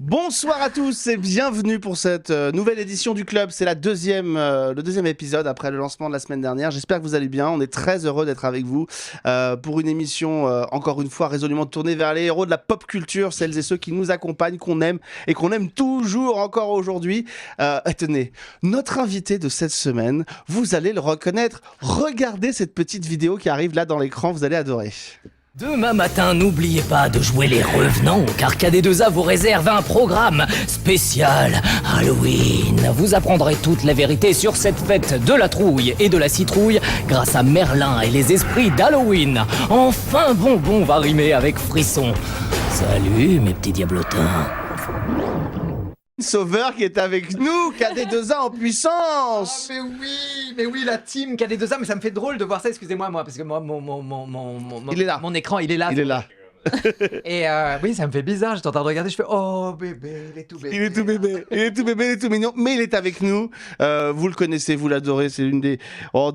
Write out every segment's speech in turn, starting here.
Bonsoir à tous et bienvenue pour cette nouvelle édition du club. C'est le deuxième épisode après le lancement de la semaine dernière. J'espère que vous allez bien. On est très heureux d'être avec vous pour une émission encore une fois résolument tournée vers les héros de la pop culture, celles et ceux qui nous accompagnent, qu'on aime et qu'on aime toujours encore aujourd'hui. Tenez, notre invité de cette semaine, vous allez le reconnaître. Regardez cette petite vidéo qui arrive là dans l'écran, vous allez adorer. Demain matin, n'oubliez pas de jouer les revenants, car KD2A vous réserve un programme spécial Halloween. Vous apprendrez toute la vérité sur cette fête de la trouille et de la citrouille grâce à Merlin et les esprits d'Halloween. Enfin, bonbon va rimer avec frisson. Salut mes petits diablotins. Sauveur qui est avec nous, KD2A en puissance. Mais oui, la team KD2A, mais ça me fait drôle de voir ça, excusez-moi, parce que moi, Il est là. Mon écran, il est là. Il est là. Et oui, ça me fait bizarre, j'étais en train de regarder, je fais oh bébé, il est tout bébé. Il est tout bébé, il est tout mignon, mais il est avec nous. Vous le connaissez, vous l'adorez, c'est une des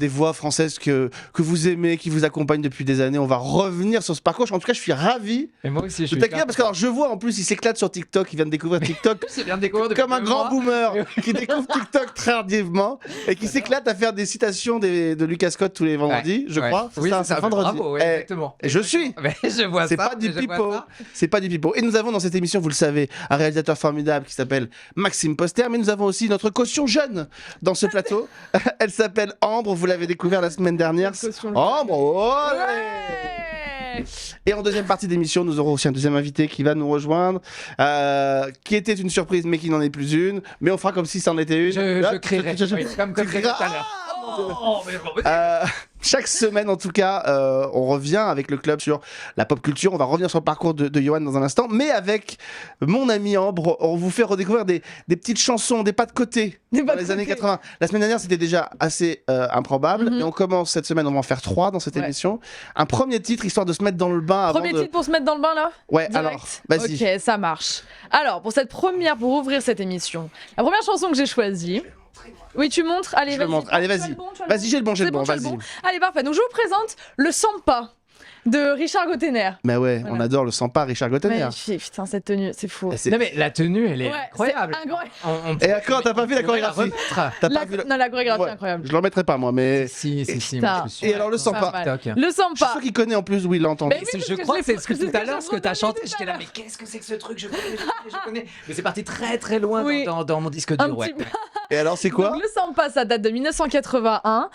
voix françaises que vous aimez, qui vous accompagne depuis des années. On va revenir sur ce parcours. En tout cas, je suis ravi Et moi aussi, je de suis t'accueillir parce que alors, je vois en plus, il s'éclate sur TikTok, il vient de découvrir TikTok. C'est bien découvert depuis Comme un 2 grand mois. boomer qui découvre TikTok très hardiment et qui s'éclate à faire des citations de Lucas Scott tous les vendredis, je crois. Oui, c'est ça, vendredi. bravo, ouais, Eh, exactement. et je suis. Mais je vois C'est ça. pas du je vois pipeau. ça. C'est pas du pipeau. Et nous avons dans cette émission, vous le savez, un réalisateur formidable qui s'appelle Maxime Poster, mais nous avons aussi notre caution jeune dans ce plateau. Elle s'appelle Ambre, vous l'avez découvert la semaine dernière. Ambre, olé. Et en deuxième partie d'émission, nous aurons aussi un deuxième invité qui va nous rejoindre, qui était une surprise, mais qui n'en est plus une. Mais on fera comme si c'en était une. Je crierai. Je- Oui, comme tu j'ai fait crieras. tout à l'heure. Chaque semaine, en tout cas, on revient avec le club sur la pop culture. On va revenir sur le parcours de Johan dans un instant. Mais avec mon ami Ambre, on vous fait redécouvrir des petites chansons, des pas de côté dans les années 80. La semaine dernière, c'était déjà assez improbable. Et on commence cette semaine, on va en faire 3 dans cette émission. Un premier titre, histoire de se mettre dans le bain avant Premier de... titre pour se mettre dans le bain là Ouais, Direct. alors, vas-y. Ok, ça marche. Alors, pour ouvrir cette émission, la première chanson que j'ai choisie. Oui, tu montres. Allez, Je le vas-y. montre. Allez, Tu as vas-y. le bon, tu as le Vas-y, j'ai le bon, C'est bon, tu as le vas-y. bon. Allez, parfait. Donc, je vous présente le Sampa de Richard Gottener. Mais ouais, Voilà. on adore le Sampa Richard Gottener. Magnifique, putain, cette tenue, c'est fou. Et c'est- Non mais la tenue, elle est Ouais, incroyable. c'est incroyable. Et d'accord, t'as pas vu la chorégraphie T'as La... pas vu Non, la chorégraphie Ouais. incroyable. Je le remettrai pas, moi, mais... Si, Putain. moi, je suis Et alors, le sûr. Sampa. Pas mal. TikTok. Le Je suis Sampa. sûr qu'il connaît en plus, oui, il l'a entendu. Mais oui, Je parce crois que que c'est ce que je l'ai- tout à l'heure, ce que t'as j'ai chanté, entendu j'étais là, tout à mais qu'est-ce que c'est que ce truc, je connais. Mais c'est parti très très loin Oui. dans mon disque Un dur, ouais. petit peu. Et alors, c'est quoi? Donc, le Sampa, ça date de 1981.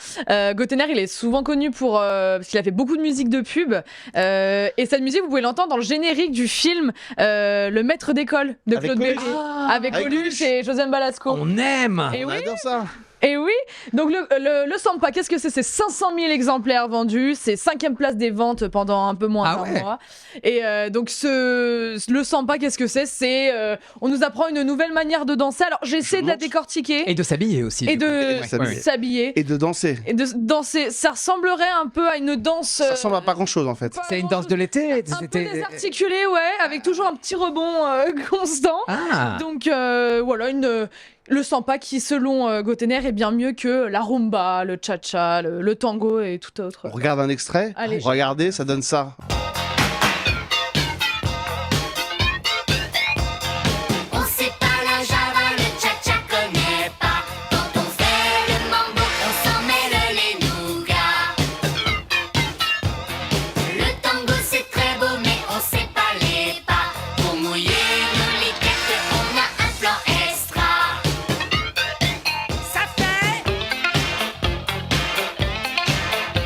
Gottener, il est souvent connu parce qu'il a fait beaucoup de musique de pub. Et cette musique, vous pouvez l'entendre dans le générique du film Le Maître d'école de Avec Claude Coluche. Berry. Ah, Avec avec Coluche et Josiane Balasco. On aime. Et On oui, adore ça. et oui. Donc le Sampa, qu'est-ce que c'est? C'est 500 000 exemplaires vendus. C'est 5e place des ventes pendant un peu moins Ah d'un ouais. mois. Et donc le Sampa, qu'est-ce que c'est? On nous apprend une nouvelle manière de danser. Alors j'essaie de la montre. décortiquer Et de s'habiller aussi. et du coup. de Ouais, s'habiller. s'habiller. Et de danser. Et de danser, ça ressemblerait un peu à une danse. Ça ressemble à pas grand chose en fait. C'est une danse de l'été. Un peu désarticulée, ouais, avec toujours un petit rebond constant. Ah. Donc voilà, le Sampa qui, selon Gottener, est bien mieux que la rumba, le cha-cha, le tango et tout autre. On regarde un extrait. Allez. Regardez, ça donne ça. On sait pas la java, le cha-cha connaît pas. Quand on fait le mambo, on s'en mêle les nougats. Le tango c'est très beau, mais on sait pas les pas. Pour mouiller nos liquettes, on a un plan extra. Ça fait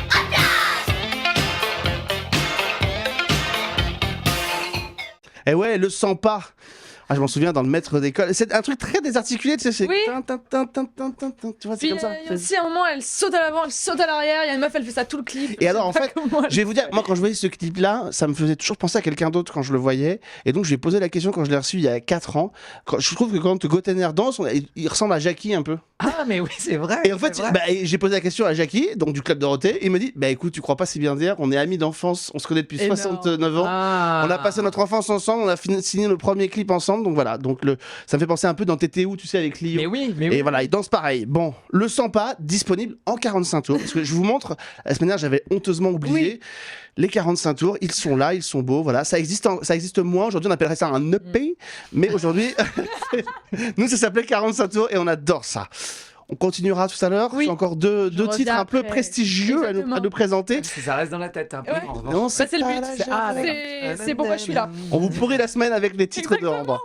hop là! Et ouais, le Sampa. Ah, je m'en souviens dans le maître d'école. C'est un truc très désarticulé, tu sais. C'est Oui. Tu vois, c'est Puis comme ça. il y a aussi un moment, elle saute à l'avant, elle saute à l'arrière. Il y a une meuf, elle fait ça tout le clip. Et alors, en Je sais fait, pas comment elle je vais vous dire, moi, quand je voyais ce clip-là, ça me faisait toujours penser à quelqu'un d'autre quand je le voyais. Et donc, je lui ai posé la question quand je l'ai reçu il y a 4 ans. Je trouve que quand Gottener danse, il ressemble à Jackie un peu. Ah, mais oui, c'est vrai. Et en fait, c'est vrai. bah, et j'ai posé la question à Jackie, donc du Club Dorothée. Il me dit, bah écoute, tu crois pas si bien dire, on est amis d'enfance, on se connaît depuis Énorme. 69 ans. Ah. On a passé notre enfance ensemble, on a signé le premier clip ensemble. chante. Donc voilà, donc ça me fait penser un peu dans TTO, tu sais, avec Lio. Mais oui, mais Et oui. voilà, il danse pareil. Bon, le Sans Pas, disponible en 45 tours. Parce que je vous montre, la semaine dernière, j'avais honteusement oublié. Les 45 tours, ils sont là, ils sont beaux. Voilà, ça existe moins. Aujourd'hui, on appellerait ça un EP. Mais aujourd'hui, nous, ça s'appelait 45 tours et on adore ça. On continuera tout à l'heure. Oui. J'ai encore deux reviens titres un peu après. prestigieux à Exactement. nous présenter. Parce que ça reste dans la tête un peu. Ouais. en revanche. Non, Bah, c'est le pas but. la C'est- Ah, Java. c'est pourquoi je suis là. On vous pourrit la semaine avec les titres de Ambre.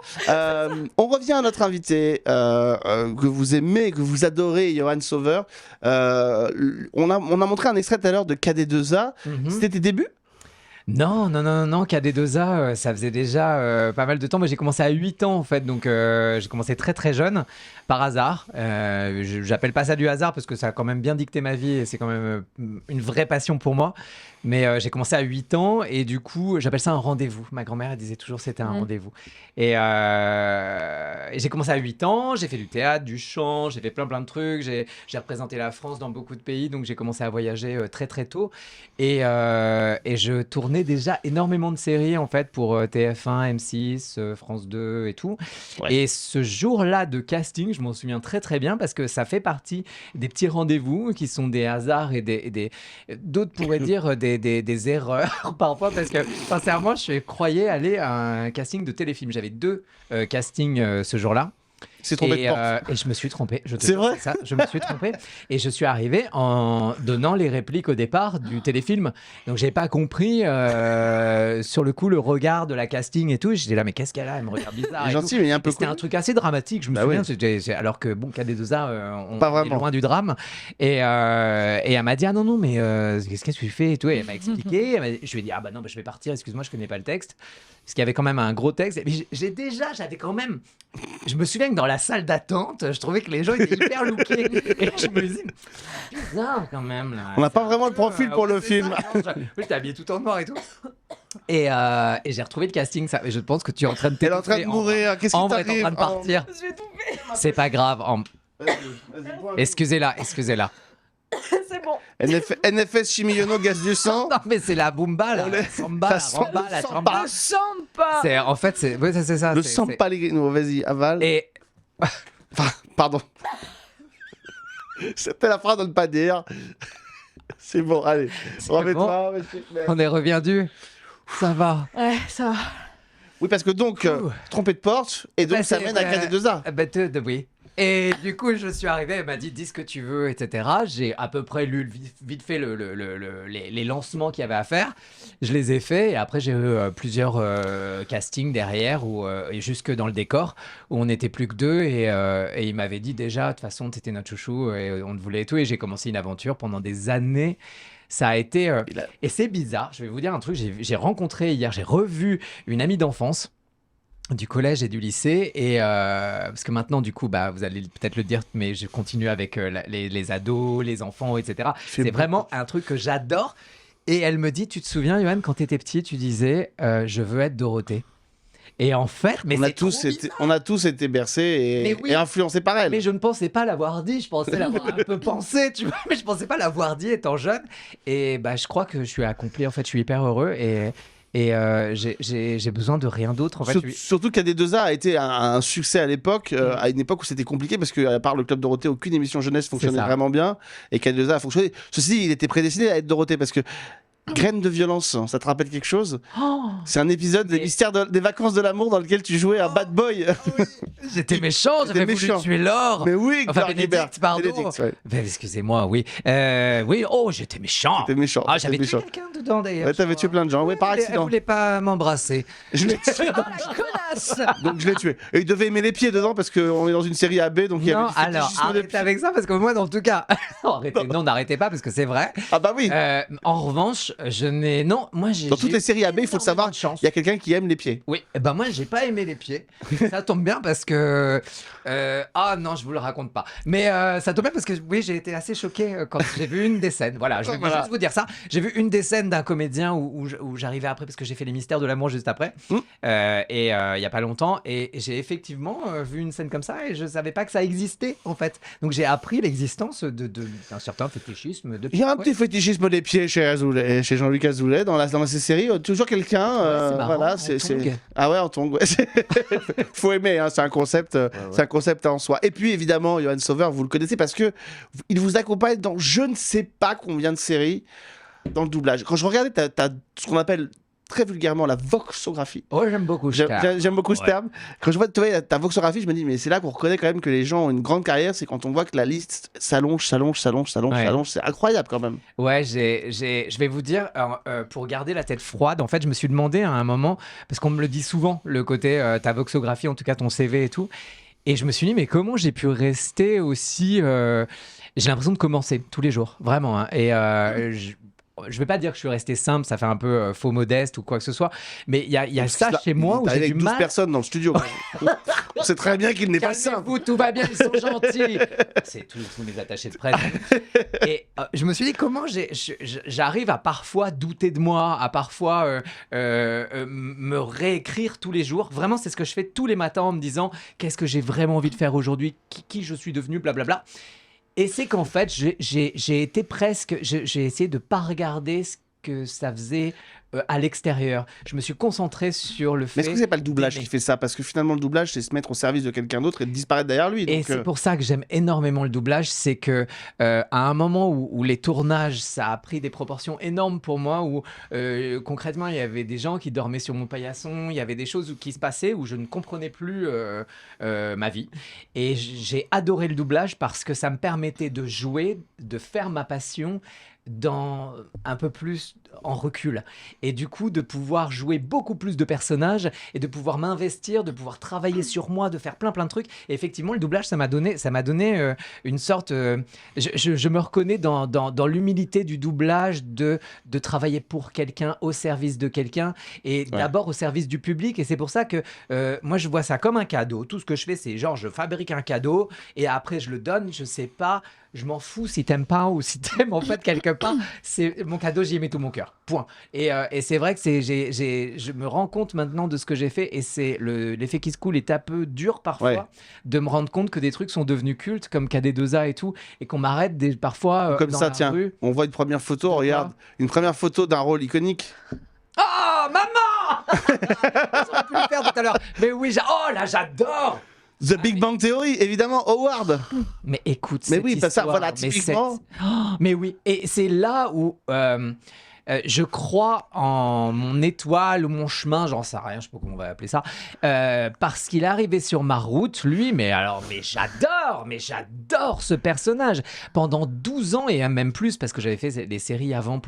On revient à notre invité que vous aimez, que vous adorez, Johan Sauveur. On a montré un extrait tout à l'heure de KD2A. Mhm. C'était tes débuts? Non, KD2A, ça faisait déjà pas mal de temps. Moi, j'ai commencé à 8 ans, en fait. Donc, j'ai commencé très, très jeune, par hasard. J'appelle pas ça du hasard parce que ça a quand même bien dicté ma vie et c'est quand même une vraie passion pour moi. Mais j'ai commencé à 8 ans et du coup, j'appelle ça un rendez-vous. Ma grand-mère, elle disait toujours c'était un rendez-vous. Et j'ai commencé à 8 ans, j'ai fait du théâtre, du chant, j'ai fait plein de trucs. J'ai représenté la France dans beaucoup de pays, donc j'ai commencé à voyager très, très tôt. Et je tournais déjà énormément de séries en fait pour TF1, M6, France 2 et tout. Ouais. Et ce jour-là de casting, je m'en souviens très très bien parce que ça fait partie des petits rendez-vous qui sont des hasards et d'autres pourraient dire des erreurs parfois parce que sincèrement, je croyais aller à un casting de téléfilm. J'avais 2 castings ce jour-là. C'est trompé de porte. Et je me suis trompé. Je te C'est jure, vrai ça. Je me suis trompé. Et je suis arrivé en donnant les répliques au départ du téléfilm. Donc, j'ai pas compris sur le coup le regard de la casting et tout. J'étais là, mais qu'est-ce qu'elle a? Elle me regarde bizarre. Il est et gentil, tout. mais il est un peu Et c'était cool. un truc assez dramatique. Je me Bah souviens. oui. Alors que, bon, KD2A, on Pas est vraiment. loin du drame. Et elle m'a dit, ah non, mais qu'est-ce que tu fais et tout. Et elle m'a expliqué. Je lui ai dit, ah bah non, bah, je vais partir. Excuse-moi, je connais pas le texte. Parce qu'il y avait quand même un gros texte. Mais j'avais quand même. Je me souviens que dans la salle d'attente, je trouvais que les gens étaient hyper lookés. Et je me disais, bizarre quand même. Là. On n'a pas vraiment le profil pour le c'est film. ça, non, j'étais habillé tout en noir et tout. Et j'ai retrouvé le casting. Ça, et je pense que tu es en train de Elle est en train de mourir. Qu'est-ce qui Ambre est en t'arrive? train de partir. Je vais tomber. C'est pas grave. Vas-y, Excusez-la. C'est bon. NFS Chimiono, gaz du sang. Non, mais c'est la boomba, là. On La est- samba, Ça la sent ramba, le la samba. chamba. Je chante pas. En fait, c'est ça. Le c'est- sang c'est- Pellegrino, vas-y, avale. Et Enfin, pardon. C'était la phrase de ne pas dire. C'est bon, allez. Remets-toi. on est reviendu. Ça va. Ouais, ça va. Oui, parce que donc, trompé de porte, et donc Bah, ça c'est- mène à KD2A. Oui. Et du coup, je suis arrivé, elle m'a dit dis ce que tu veux, etc. J'ai à peu près lu vite fait les lancements qu'il y avait à faire. Je les ai faits et après j'ai eu plusieurs castings derrière et jusque dans le décor où on n'était plus que 2 et il m'avait dit déjà de toute façon t'étais notre chouchou et on te voulait et tout et j'ai commencé une aventure pendant des années. Ça a été et c'est bizarre. Je vais vous dire un truc. J'ai rencontré hier, j'ai revu une amie d'enfance du collège et du lycée et parce que maintenant du coup vous allez peut-être le dire mais je continue avec les ados, les enfants, etc. C'est vraiment un truc que j'adore et elle me dit tu te souviens Johan quand t'étais petit tu disais je veux être Dorothée et en fait mais c'est trop bizarre. On a tous été bercés Mais oui. et influencés par elle. Mais je ne pensais pas l'avoir dit, je pensais l'avoir un peu pensé, tu vois, mais je pensais pas l'avoir dit étant jeune. Et je crois que je suis accompli, en fait, je suis hyper heureux et j'ai besoin de rien d'autre. En fait, Surtout qu'AD2A a été un succès à l'époque, à une époque où c'était compliqué parce qu'à part le Club Dorothée, aucune émission jeunesse fonctionnait ça. vraiment bien et qu'AD2A a fonctionné. Ceci dit, il était prédestiné à être Dorothée parce que Graines de violence, ça te rappelle quelque chose? C'est un épisode des mystères des vacances de l'amour dans lequel tu jouais un bad boy. J'étais méchant, j'avais voulu méchant. tuer l'or. Mais oui, Enfin, Clark Gilbert. Bénédicte, pardon. Bénédicte, ouais. Excusez-moi, oui. Oui, oh, j'étais méchant. T'es méchant. Ah, t'es j'avais tué méchant. quelqu'un dedans d'ailleurs. Ouais, t'avais tué plein de gens, ouais, par Elle accident. voulait pas m'embrasser. Je l'ai tué. Oh la connasse. Donc je l'ai tué. Et il devait aimer les pieds dedans parce qu'on est dans une série AB, donc il y avait Non, du alors fétichisme des arrêtez pieds. avec ça parce que moi, en tout cas, non, n'arrêtez pas parce que c'est vrai. Ah bah oui. En revanche, moi j'ai. Dans toutes les séries AB, il faut le savoir, de chance. il y a quelqu'un qui aime les pieds. Oui, moi j'ai pas aimé les pieds. Ça tombe bien parce que ah non, je vous le raconte pas. Mais ça tombe bien parce que oui, j'ai été assez choqué quand j'ai vu une des scènes. Voilà, je vais Voilà. juste vous dire ça. J'ai vu une des scènes d'un comédien où j'arrivais après parce que j'ai fait les mystères de l'amour juste après. Et il y a pas longtemps et j'ai effectivement vu une scène comme ça et je savais pas que ça existait en fait. Donc j'ai appris l'existence d'un certain fétichisme de Il y a un Ouais. petit fétichisme des pieds chez Azoulay. chez Jean-Luc Azoulay dans ces séries, toujours quelqu'un. c'est marrant, voilà, en c'est. tongue. Ah ouais, en tongue. Ouais. Faut aimer, hein, c'est un concept, c'est un concept en soi. Et puis évidemment, Johan Sauveur, vous le connaissez parce que il vous accompagne dans je ne sais pas combien de séries dans le doublage. Quand je regardais, t'as ce qu'on appelle très vulgairement la voxographie. Oh, j'aime beaucoup ce J'aime terme. j'aime beaucoup ce Ouais. terme. Quand je vois ta voxographie, je me dis, mais c'est là qu'on reconnaît quand même que les gens ont une grande carrière, c'est quand on voit que la liste s'allonge, s'allonge, s'allonge, s'allonge, Ouais. s'allonge. C'est incroyable quand même. Ouais, je vais vous dire, pour garder la tête froide, en fait, je me suis demandé à un moment, parce qu'on me le dit souvent, le côté ta voxographie, en tout cas ton CV et tout, et je me suis dit, mais comment j'ai pu rester aussi. J'ai l'impression de commencer tous les jours, vraiment. Hein, et je vais pas dire que je suis resté simple, ça fait un peu faux modeste ou quoi que ce soit, mais il y a ça Là, chez moi où t'es j'ai avec du 12 mal. personnes dans le studio. On sait très bien qu'il n'est pas simple. Calmez-vous, tout va bien, ils sont gentils. C'est tous mes attachés de presse. Et je me suis dit, comment j'arrive à parfois douter de moi, à parfois me réécrire tous les jours. Vraiment, c'est ce que je fais tous les matins en me disant, qu'est-ce que j'ai vraiment envie de faire aujourd'hui, qui je suis devenu, blablabla. Et c'est qu'en fait, j'ai été presque. J'ai essayé de pas regarder ce que ça faisait à l'extérieur. Je me suis concentré sur le fait. Mais est-ce que c'est pas le doublage d'aimer. qui fait ça? Parce que finalement, le doublage, c'est se mettre au service de quelqu'un d'autre et de disparaître derrière lui. Et Donc, c'est pour ça que j'aime énormément le doublage, c'est que à un moment où les tournages, ça a pris des proportions énormes pour moi, où concrètement il y avait des gens qui dormaient sur mon paillasson, il y avait des choses qui se passaient où je ne comprenais plus ma vie. Et j'ai adoré le doublage parce que ça me permettait de jouer, de faire ma passion dans un peu plus en recul et du coup de pouvoir jouer beaucoup plus de personnages et de pouvoir m'investir, de pouvoir travailler sur moi, de faire plein de trucs. Et effectivement, le doublage, ça m'a donné une sorte je me reconnais dans l'humilité du doublage, de travailler pour quelqu'un, au service de quelqu'un et d'abord au service du public. Et c'est pour ça que moi je vois ça comme un cadeau. Tout ce que je fais, c'est genre je fabrique un cadeau et après je le donne, je sais pas, je m'en fous si t'aimes pas ou si t'aimes en fait quelque part. C'est mon cadeau, j'y mets tout mon cœur. Point. Et c'est vrai que je me rends compte maintenant de ce que j'ai fait et c'est l'effet qui se coule est un peu dur parfois de me rendre compte que des trucs sont devenus cultes comme KD2A et tout et qu'on m'arrête parfois comme dans ça, la tiens, rue. on voit une première photo, regarde, une première photo d'un rôle iconique. Oh maman J'aurais pu le faire tout à l'heure. Mais oui, oh là j'adore. The Big Bang Theory, évidemment, Howard. Mais écoute, Mais cette oui, bah ça, histoire, voilà, mais typiquement. mais oui, et c'est là où je crois en mon étoile ou mon chemin, j'en sais rien, je sais pas comment on va appeler ça, parce qu'il est arrivé sur ma route, lui, mais j'adore ce personnage. Pendant 12 ans et même plus, parce que j'avais fait des séries avant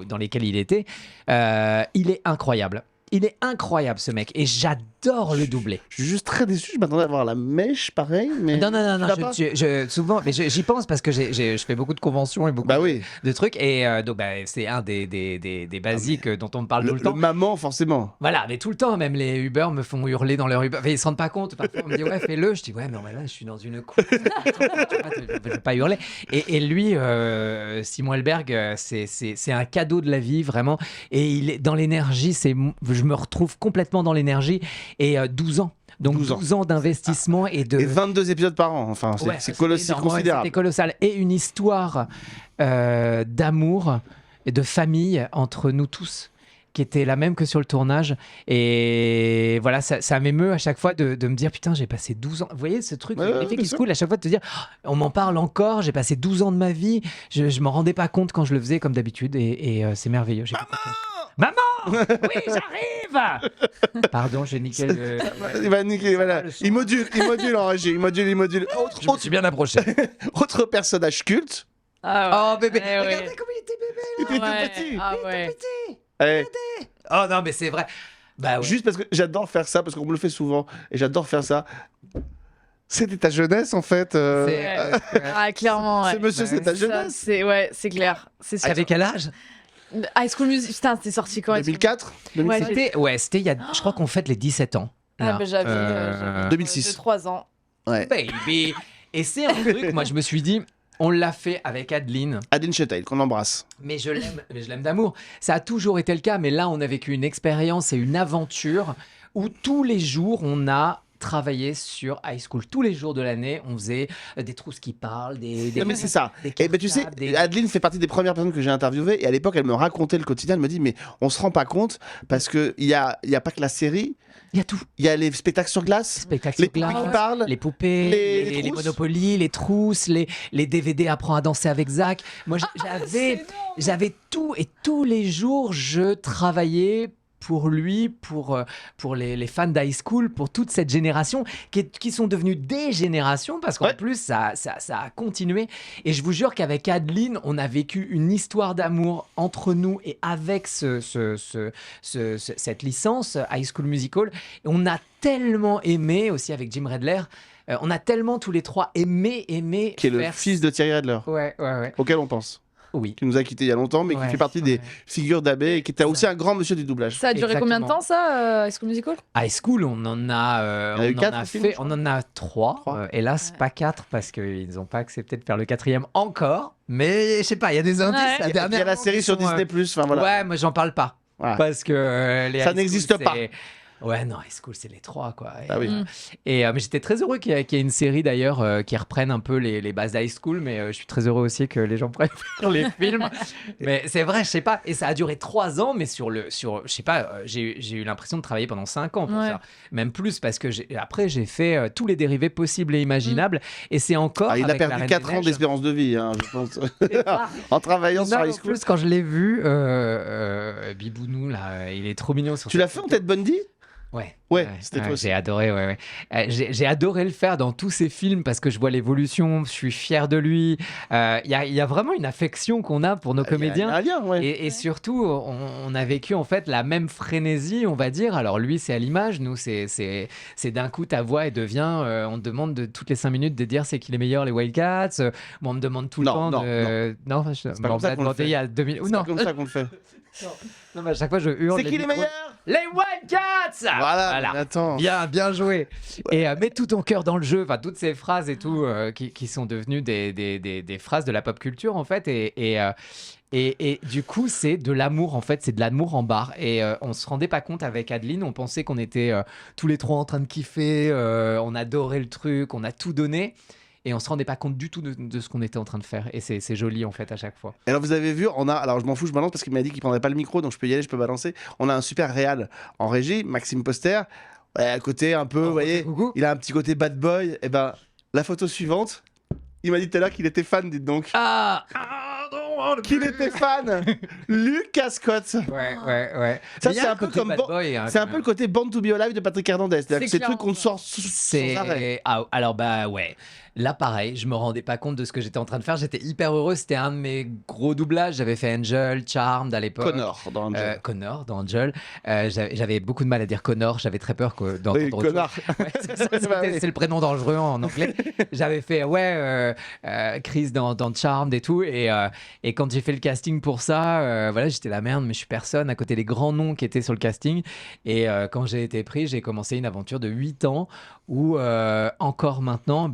dans lesquelles il était, il est incroyable. Il est incroyable ce mec et j'adore le doubler. Je suis juste très déçu, je m'attendais à voir la mèche, pareil, mais... Non, Tu l'as pas souvent, mais j'y pense parce que je fais beaucoup de conventions et beaucoup Bah oui, de trucs et donc c'est un des basiques dont on me parle tout le le temps. maman, forcément. Voilà, mais tout le temps, même les Uber me font hurler dans leur Uber. Enfin, ils se rendent pas compte. Parfois, on me dit ouais, fais-le. Je dis ouais, mais là, je suis dans une course. Je vais pas hurler. Et lui, Simon Helberg, c'est un cadeau de la vie vraiment. Et il est dans l'énergie. Je me retrouve complètement dans l'énergie. Et 12 ans. Donc 12 ans d'investissement et de. Et 22 épisodes par an, enfin, c'est Ouais, c'est énorme. Ouais, considérable. C'était colossal. Et une histoire d'amour et de famille entre nous tous qui était la même que sur le tournage. Et voilà, ça m'émeut à chaque fois de me dire putain, j'ai passé 12 ans. Vous voyez ce truc, Ouais, l'effet bien qui se sûr. coule à chaque fois de te dire oh, on m'en parle encore, j'ai passé 12 ans de ma vie, je m'en rendais pas compte quand je le faisais comme d'habitude et c'est merveilleux. Maman oui, j'arrive. Pardon, j'ai niqué le. Il va niquer, voilà. Le son. Il module en régie, il module. Je me suis bien approché. Autre personnage culte, Ah Oh bébé, ouais, regardez ouais. comment il était bébé il était Ouais, tout petit. ah ouais. Eh, Oh non mais c'est vrai. Bah ouais. Juste parce que j'adore faire ça, parce qu'on me le fait souvent, et j'adore faire ça. C'était ta jeunesse, en fait. C'est- Ah, clairement, ouais. C'est monsieur, Bah c'est ta Ça, jeunesse. c'est clair. C'est sûr. Avec quel âge? High School Music, putain, c'était sorti quand? 2004 Ouais, C'était il y a, je crois qu'on fête les 17 ans. Ah, là. bah, j'avais 2006. 3 ans. Ouais. Baby. Et c'est un truc, moi je me suis dit, on l'a fait avec Adeline, Adeline Chetail, qu'on embrasse. mais je l'aime d'amour. Ça a toujours été le cas, mais là on a vécu une expérience et une aventure où tous les jours on a travaillait sur High School. Tous les jours de l'année, on faisait des trousses qui parlent, des Non, mais c'est ça. des Et ben tu sais, cartables, des- Adeline fait partie des premières personnes que j'ai interviewées et à l'époque elle me racontait le quotidien. Elle me dit mais on se rend pas compte parce que il y a pas que la série, Il y a tout. il y a les spectacles sur glace, Spectacle les sur glace, poupées qui parlent. les poupées, les les trousses. Monopoly, les trousses, les DVD Apprends à danser avec Zach. Moi, j'avais tout et tous les jours, je travaillais pour lui, pour les fans d'High School, pour toute cette génération qui sont devenus des générations parce qu'en Ouais. plus, ça a continué. Et je vous jure qu'avec Adeline, on a vécu une histoire d'amour entre nous et avec cette licence High School Musical. Et on a tellement aimé, aussi avec Jim Redler, on a tellement tous les trois aimé Qui est le faire- fils de Thierry Adler, Ouais. auquel on pense, Oui. qui nous a quittés il y a longtemps, mais qui Ouais, fait partie des ouais. figures d'Abbé et qui était aussi un grand monsieur du doublage. Ça a duré combien de Exactement. temps, ça, High School Musical? High School, on en a, Il y en a eu on en quatre, a au film, fait, je crois. on en a trois. Trois. Hélas, Ouais. pas quatre parce qu'ils n'ont pas accepté de faire le quatrième encore. Mais je sais pas, il y a des indices. Ouais. la Il y a dernière la série sur Disney+, enfin voilà. Ouais, moi j'en parle pas Voilà. parce que les Ça high n'existe school, pas. c'est- Ouais, non, High School, c'est les trois, quoi. Ah oui. Mais j'étais très heureux qu'il y ait une série d'ailleurs qui reprenne un peu les bases d'High School, mais je suis très heureux aussi que les gens préfèrent les films. Mais c'est vrai, je sais pas. Et ça a duré 3 ans, mais je sais pas, j'ai eu l'impression de travailler pendant 5 ans pour Ouais. ça. Même plus, parce que après, j'ai fait tous les dérivés possibles et imaginables. Et c'est encore. Ah, il a avec La perdu Reine 4 des ans Neiges. d'espérance de vie, hein, je pense, C'est ça. en travaillant sur Non, High en School. plus, quand je l'ai vu, Bibounou, là, il est trop mignon sur Tu l'as fait en Ted Bundy? Ouais, c'était toi aussi. j'ai adoré, ouais. J'ai adoré le faire dans tous ces films parce que je vois l'évolution, je suis fier de lui. Il y a vraiment une affection qu'on a pour nos comédiens. Il y a un lien, ouais. Et surtout, on a vécu en fait la même frénésie, on va dire. Alors lui, c'est à l'image, nous, c'est d'un coup ta voix, elle devient. On te demande toutes les 5 minutes de dire c'est qui les meilleurs, les Wildcats. Moi, on me demande tout le Non, temps non, de. Non, pas comme ça qu'on le fait. il y a 2000. C'est Non, pas comme ça qu'on le fait. non, mais à chaque fois, je hurle. C'est qui les micros. meilleurs? Les Wildcats. Voilà, mais attends. Bien joué. Et mets tout ton cœur dans le jeu. Enfin, toutes ces phrases et tout qui sont devenues des phrases de la pop culture en fait. Et du coup, c'est de l'amour en fait. C'est de l'amour en barre. Et on se rendait pas compte avec Adeline. On pensait qu'on était tous les trois en train de kiffer. On adorait le truc. On a tout donné. Et on se rendait pas compte du tout de ce qu'on était en train de faire. Et c'est joli en fait à chaque fois. Et alors vous avez vu, alors je m'en fous, je balance parce qu'il m'a dit qu'il prendrait pas le micro, donc je peux y aller, je peux balancer. On a un super réal en régie, Maxime Poster, ouais, à côté un peu, vous voyez, Coucou. il a un petit côté bad boy. Et ben la photo suivante, il m'a dit tout à l'heure qu'il était fan, dites donc. Ah. Qu'il était fan. Lucas Scott. Ouais. Ça, Mais il y a c'est un peu côté comme bad boy, hein, C'est un quand peu le même. côté Born to be Alive de Patrick Hernandez. C'est-à-dire que c'est le truc qu'on te sort sans arrêt. Alors bah ouais. Là pareil, je me rendais pas compte de ce que j'étais en train de faire. J'étais hyper heureux. C'était un de mes gros doublages. J'avais fait Angel, Charmed à l'époque. Connor dans Angel. Connor dans Angel. J'avais beaucoup de mal à dire Connor. J'avais très peur d'entendre Oui, autre chose. connard. Ouais, c'est ça, Bah oui. c'est le prénom dangereux en anglais. J'avais fait Chris dans Charmed et tout. Et quand j'ai fait le casting pour ça, voilà, j'étais la merde, mais je suis personne à côté des grands noms qui étaient sur le casting. Et quand j'ai été pris, j'ai commencé une aventure de 8 ans où encore maintenant,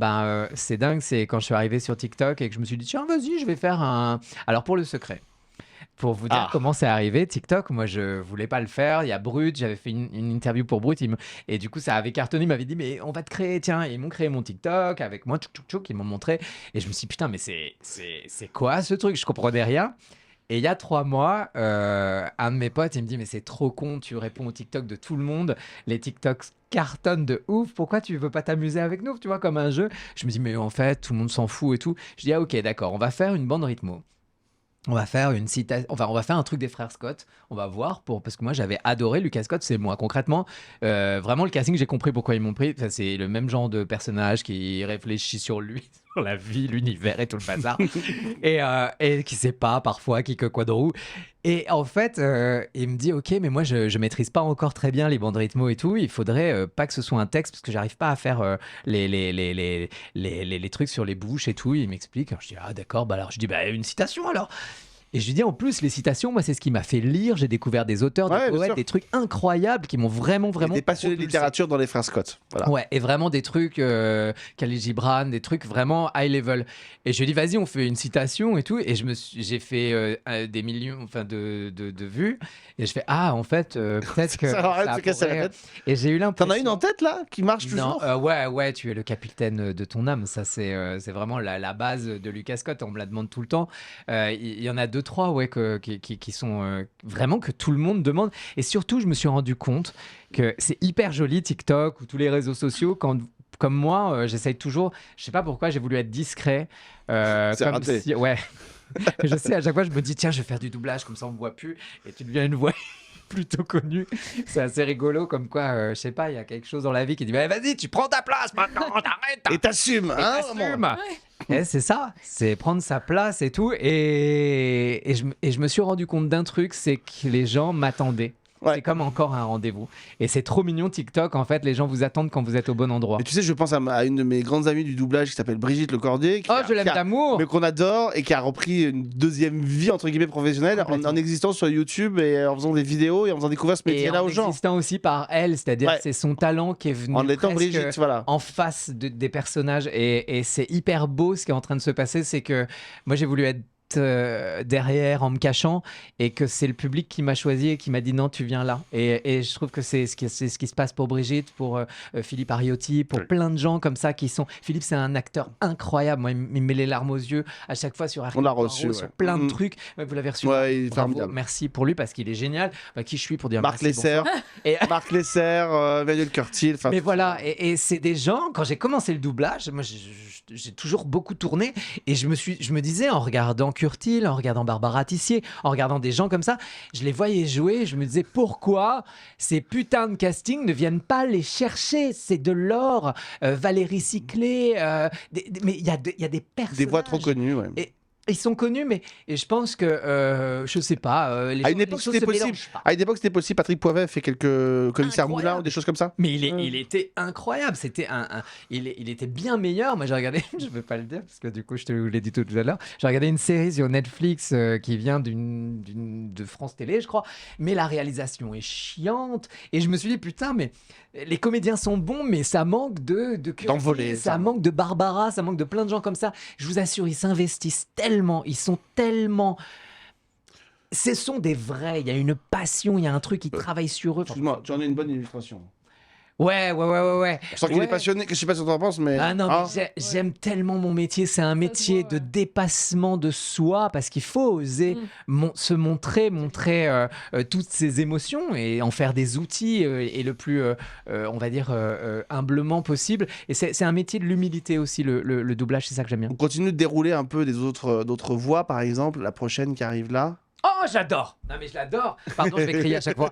c'est dingue. C'est quand je suis arrivé sur TikTok et que je me suis dit, tiens, vas-y, je vais faire un. Alors pour le secret. Pour vous dire comment c'est arrivé, TikTok, moi je voulais pas le faire. Il y a Brut, j'avais fait une interview pour Brut, et du coup ça avait cartonné. Il m'avait dit, mais on va te créer, tiens. Et ils m'ont créé mon TikTok avec moi, ils m'ont montré. Et je me suis dit, putain, mais c'est quoi ce truc? Je comprenais rien. Et il y a 3 mois, un de mes potes, il me dit, mais c'est trop con, tu réponds au TikTok de tout le monde. Les TikToks cartonnent de ouf. Pourquoi tu veux pas t'amuser avec nous, tu vois, comme un jeu? Je me dis, mais en fait, tout le monde s'en fout et tout. Je dis, ah ok, d'accord, on va faire une bande rythmo. On va faire une citation, enfin on va faire un truc des frères Scott. On va voir parce que moi j'avais adoré Lucas Scott, c'est moi concrètement. Vraiment le casting, j'ai compris pourquoi ils m'ont pris. Enfin, c'est le même genre de personnage qui réfléchit sur lui, sur la vie, l'univers et tout le bazar, et qui sait pas parfois qui que quoi de roue. Et en fait, il me dit ok, mais moi je maîtrise pas encore très bien les bandes rythmo et tout. Il faudrait pas que ce soit un texte parce que j'arrive pas à faire les trucs sur les bouches et tout. Il m'explique. Alors, je dis ah d'accord, bah alors je dis bah une citation alors. Et je lui dis en plus, les citations, moi, c'est ce qui m'a fait lire. J'ai découvert des auteurs, Ouais, des bien poètes, sûr. des trucs incroyables qui m'ont vraiment Des passionnés de propulsé. littérature dans les frères Scott. Voilà. Ouais, et vraiment des trucs, Khalil Gibran, des trucs vraiment high level. Et je lui ai dit, vas-y, on fait une citation et tout. Et j'ai fait des millions de vues. Et je fais, en fait, peut-être que. Ça arrête de se casser la pourrait- tête. Et j'ai eu l'impression. T'en as une en tête là qui marche Non, toujours ouais, tu es le capitaine de ton âme. Ça, c'est vraiment la base de Lucas Scott. On me la demande tout le temps. Il y en a 2-3 qui sont vraiment que tout le monde demande. Et surtout, je me suis rendu compte que c'est hyper joli TikTok ou tous les réseaux sociaux quand. Comme moi, j'essaye toujours. Je sais pas pourquoi j'ai voulu être discret. C'est comme raté. si, ouais. Je sais, à chaque fois, je me dis tiens, je vais faire du doublage comme ça, on me voit plus. Et tu deviens une voix plutôt connue. C'est assez rigolo, comme quoi, je sais pas, il y a quelque chose dans la vie qui dit mais vas-y, tu prends ta place maintenant, t'arrêtes. Et t'assumes, hein T'assumes. vraiment. Et c'est ça, c'est prendre sa place et tout. Et je me suis rendu compte d'un truc, c'est que les gens m'attendaient. Ouais. C'est comme encore un rendez-vous. Et c'est trop mignon TikTok, en fait, les gens vous attendent quand vous êtes au bon endroit. Et tu sais, je pense à une de mes grandes amies du doublage qui s'appelle Brigitte Lecordier. Oh, je l'aime d'amour. Mais qu'on adore et qui a repris une deuxième vie entre guillemets professionnelle en existant sur YouTube et en faisant des vidéos et en faisant découvrir ce Et métier-là en aux gens. existant aussi par elle, c'est-à-dire Ouais. c'est son talent qui est venu En étant presque Brigitte, voilà. en face des personnages. Et c'est hyper beau ce qui est en train de se passer, c'est que moi j'ai voulu être derrière en me cachant et que c'est le public qui m'a choisi et qui m'a dit non, tu viens là. Et je trouve que c'est ce qui se passe pour Brigitte, pour Philippe Ariotti, pour plein de gens comme ça qui sont. Philippe, c'est un acteur incroyable. Moi, il me met les larmes aux yeux à chaque fois sur On l'a reçu, sur ouais. plein de Mhm. trucs. Vous l'avez reçu. Ouais, il est Bravo, formidable. merci pour lui parce qu'il est génial. Qui je suis pour dire Marc merci, Lesser, bonsoir. Et Marc Lesser, Emmanuel Curtil. enfin, mais voilà, et c'est des gens, quand j'ai commencé le doublage, moi j'ai toujours beaucoup tourné, et je me disais, en regardant Curtil, en regardant Barbara Tissier, en regardant des gens comme ça, je les voyais jouer, je me disais, pourquoi ces putains de castings ne viennent pas les chercher? C'est de l'or. Valérie Ciclé, mais il y a des personnages. des voix trop connues. Ouais. Et ils sont connus, mais je pense que, je sais pas, les À choses- une époque, les choses c'était se possible. mélangent pas. À une époque, c'était possible. Patrick Poivet fait quelques commissaires Incroyable. Moulin ou des choses comme ça. Mais il était incroyable. C'était il était bien meilleur. Moi, j'ai regardé, je ne vais pas le dire parce que du coup, je te l'ai dit tout à l'heure. J'ai regardé une série sur Netflix qui vient de France Télé, je crois. Mais la réalisation est chiante. Et je me suis dit, putain, mais les comédiens sont bons, mais ça manque de D'envolée, ça ça. manque de Barbara, ça manque de plein de gens comme ça. Je vous assure, ils s'investissent tellement. Ils sont tellement. Ce sont des vrais. Il y a une passion, il y a un truc. Ils travaillent sur eux. Excuse-moi, j'en ai une bonne illustration. Ouais. Je sens qu'il Ouais. est passionné, que je sais pas ce que t'en penses, mais. Ah non, hein, mais j'aime tellement mon métier. C'est un se métier voit, de ouais. dépassement de soi parce qu'il faut oser se montrer toutes ses émotions et en faire des outils et le plus, on va dire, humblement possible. Et c'est un métier de l'humilité aussi, le doublage, c'est ça que j'aime bien. On continue de dérouler un peu d'autres voix, par exemple. La prochaine qui arrive là. Oh, j'adore! Non, mais je l'adore! Pardon, je vais crier à chaque fois.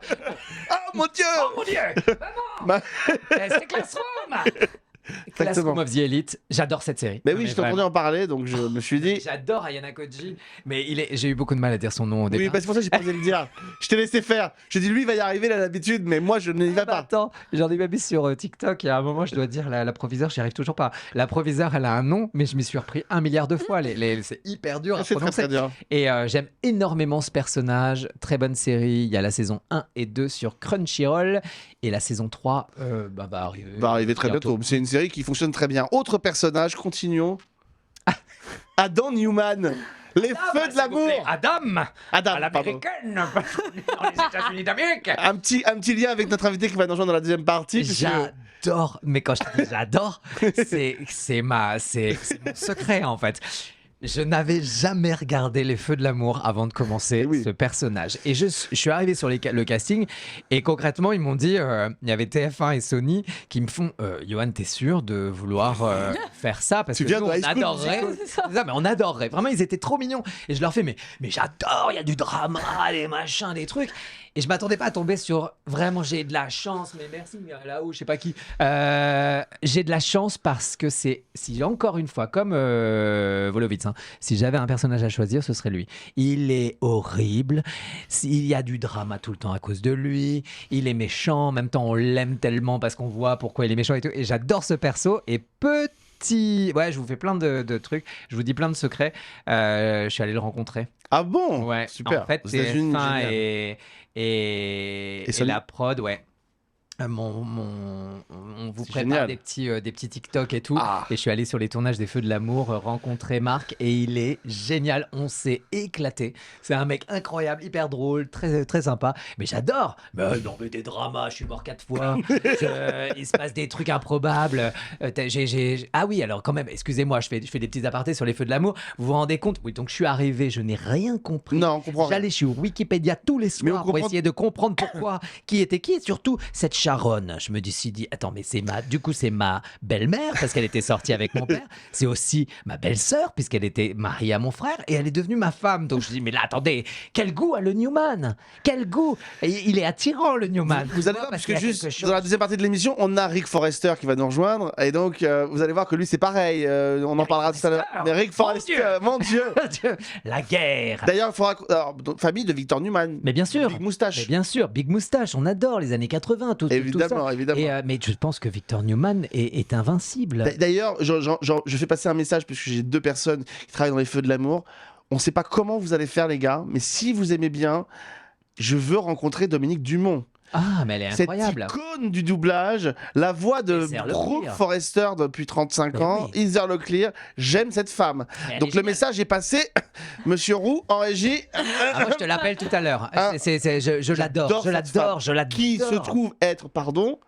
Oh mon Dieu! Oh mon Dieu! Bah- C'est Classroom! Classroom of the Elite, j'adore cette série. Mais Non, oui, je t'ai entendu vraiment. en parler, donc je me suis dit. J'adore Ayana Koji, mais j'ai eu beaucoup de mal à dire son nom au Oui, départ. bah, c'est pour ça que j'ai pas osé le dire. Je t'ai laissé faire. J'ai dit, lui, il va y arriver, il a l'habitude, mais moi, je n'y vais Bah, pas. attends, j'en ai même mis sur TikTok et à un moment je dois dire la proviseure, j'y arrive toujours pas. La proviseure, elle a un nom, mais je m'y suis repris 1 milliard de fois. C'est hyper dur à C'est très prononcer. très dur. Et j'aime énormément ce personnage. Très bonne série. Il y a la saison 1 et 2 sur Crunchyroll et la saison 3 va arriver. Va arriver très bientôt. C'est une série qui fonctionne très bien. Autre personnage, continuons. Adam Newman. Les feux de l'amour. Adam, Adam, à pardon. l'américaine, dans les États-Unis d'Amérique. Un petit lien avec notre invité qui va nous rejoindre dans la deuxième partie. puisque- J'adore, mais quand je dis j'adore, c'est mon secret en fait. Je n'avais jamais regardé Les Feux de l'amour avant de commencer Oui. ce personnage. Et je suis arrivé sur le casting et concrètement, ils m'ont dit, il y avait TF1 et Sony qui me font, Johan, t'es sûr de vouloir faire ça? Parce Tu que viens nous, de on High School adorerait. Musical. C'est ça. C'est ça, mais on adorerait. Vraiment, ils étaient trop mignons. Et je leur fais, mais j'adore, il y a du drama, des machins, des trucs. Et je m'attendais pas à tomber sur vraiment, j'ai de la chance, mais merci, là-haut, je sais pas qui. J'ai de la chance parce que si encore une fois, comme Volovitz, hein, si j'avais un personnage à choisir, ce serait lui. Il est horrible. Il y a du drama tout le temps à cause de lui. Il est méchant. En même temps, on l'aime tellement parce qu'on voit pourquoi il est méchant et tout. Et j'adore ce perso. Et peut-être petits. Ouais, je vous fais plein de trucs. Je vous dis plein de secrets. Je suis allé le rencontrer. Ah bon? Ouais, Super. En fait, Aux États-Unis, TF1 génial. et Sony. la prod, ouais. On vous C'est prépare génial. des petits TikTok et tout. Ah. Et je suis allé sur les tournages des Feux de l'amour, rencontrer Marc et il est génial. On s'est éclaté. C'est un mec incroyable, hyper drôle, très, très sympa. Mais j'adore. Mais non, mais des dramas, je suis mort 4 fois. Il se passe des trucs improbables. Ah oui, alors quand même, excusez-moi, je fais des petits apartés sur les Feux de l'amour. Vous vous rendez compte? Oui, donc je suis arrivé, je n'ai rien compris. Non, on comprend rien. J'allais sur Wikipédia tous les Mais on soirs pour comprend- essayer de comprendre pourquoi, qui était qui, et surtout cette Sharon. Je me suis dit, attends, mais c'est ma belle-mère parce qu'elle était sortie avec mon père. C'est aussi ma belle-sœur puisqu'elle était mariée à mon frère et elle est devenue ma femme. Donc je dis, mais là, attendez, quel goût a le Newman? Quel goût? Et il est attirant, le Newman. Vous allez voir, parce que juste dans la deuxième partie de l'émission, on a Rick Forrester qui va nous rejoindre. Et donc, vous allez voir que lui, c'est pareil. On en parlera tout à l'heure. Mais Rick Forrester, mon Dieu. La guerre. D'ailleurs, il faudra. Alors, donc, famille de Victor Newman. Mais bien sûr. Big moustache. Mais bien sûr, Big Moustache, on adore les années 80, tout ça. Évidemment, évidemment. Et, mais je pense que Victor Newman est invincible. D'ailleurs, je fais passer un message parce que j'ai 2 personnes qui travaillent dans les Feux de l'amour. On ne sait pas comment vous allez faire, les gars, mais si vous aimez bien, je veux rencontrer Dominique Dumont. Ah, mais elle est Cette incroyable. icône du doublage, la voix de Heather Brooke Locklear. Forrester depuis 35 Mais ans, oui. Heather Locklear, j'aime cette femme. Mais elle Donc est le géniale. message est passé, Monsieur Roux en régie, Ah, moi, je te l'appelle tout à l'heure. Ah. Je l'adore, je cette l'adore, je l'adore. qui se trouve être, pardon,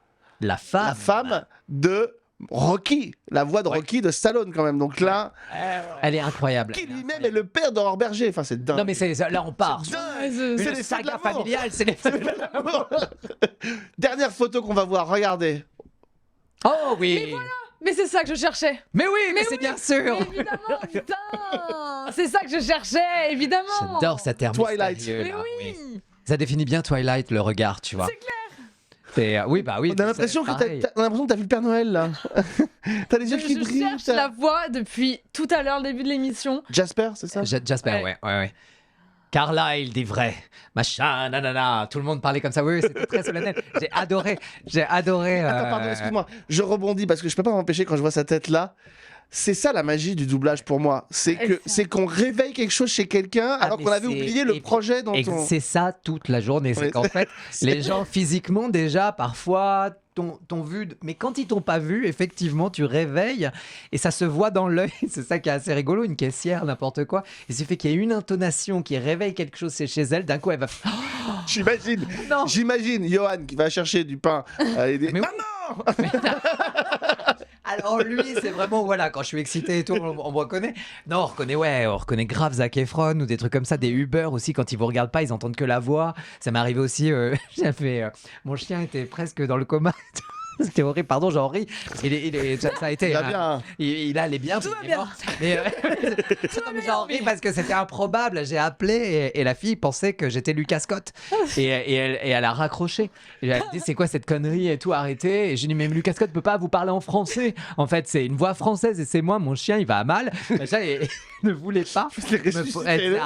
La femme. la femme de Rocky, la voix de Rocky de Stallone quand même. Donc là, Elle est incroyable. qui lui-même est le père d'Aurore Berger. Enfin, c'est dingue. Non, mais là, on part. C'est dingue. Ouais, C'est Une les Feux de saga l'amour. familiale, c'est les feux de l'amour. Dernière photo qu'on va voir, regardez. Oh oui. Mais c'est ça que je cherchais. Mais oui, mais c'est bien sûr. Mais évidemment, putain. C'est ça que je cherchais, évidemment. J'adore cet terme Twilight. mystérieux, Mais là, oui. Ça définit bien Twilight, le regard, tu vois. C'est clair. Oui, bah oui. On a l'impression que pareil. on a l'impression que t'as vu le Père Noël là. T'as les yeux qui Je brillent. cherche t'as- la voix depuis tout à l'heure, le début de l'émission. Jasper, c'est ça? Jasper, ouais. Carlyle dit vrai, machin, nanana. Tout le monde parlait comme ça. Oui, c'était très solennel. J'ai adoré. Attends, pardon, excuse-moi. Je rebondis parce que je peux pas m'empêcher quand je vois sa tête là. C'est ça la magie du doublage pour moi. C'est qu'on réveille quelque chose chez quelqu'un alors mais qu'on avait c'est- oublié le et- projet dont Et on. c'est ça toute la journée. C'est Ouais. qu'en fait, les gens physiquement déjà parfois t'ont vu, mais quand ils t'ont pas vu, effectivement, tu réveilles et ça se voit dans l'œil. C'est ça qui est assez rigolo. Une caissière, n'importe quoi. Et c'est fait qu'il y a une intonation qui réveille quelque chose chez elle. D'un coup, elle va. J'imagine. Non. J'imagine Johan qui va chercher du pain. Et des- Mais oui. Maman. Alors lui, c'est vraiment, voilà, quand je suis excité et tout, on me reconnaît. Non, on reconnaît grave Zac Efron ou des trucs comme ça, des Uber aussi, quand ils vous regardent pas, ils entendent que la voix. Ça m'est arrivé aussi, mon chien était presque dans le coma. C'était horrible, pardon, j'en ris. Ça a été. Il va bien. hein. Il allait bien. Tout va il est bien. mort. Mais, non, mais j'en ris parce que c'était improbable. J'ai appelé et la fille pensait que j'étais Lucas Scott. Et elle a raccroché. Et elle a dit, c'est quoi cette connerie et tout, arrêtez. Et j'ai dit, mais Lucas Scott peut pas vous parler en français. En fait, c'est une voix française et c'est moi, mon chien, il va mal. Machin, et ne voulait pas. l'ai ressuscité.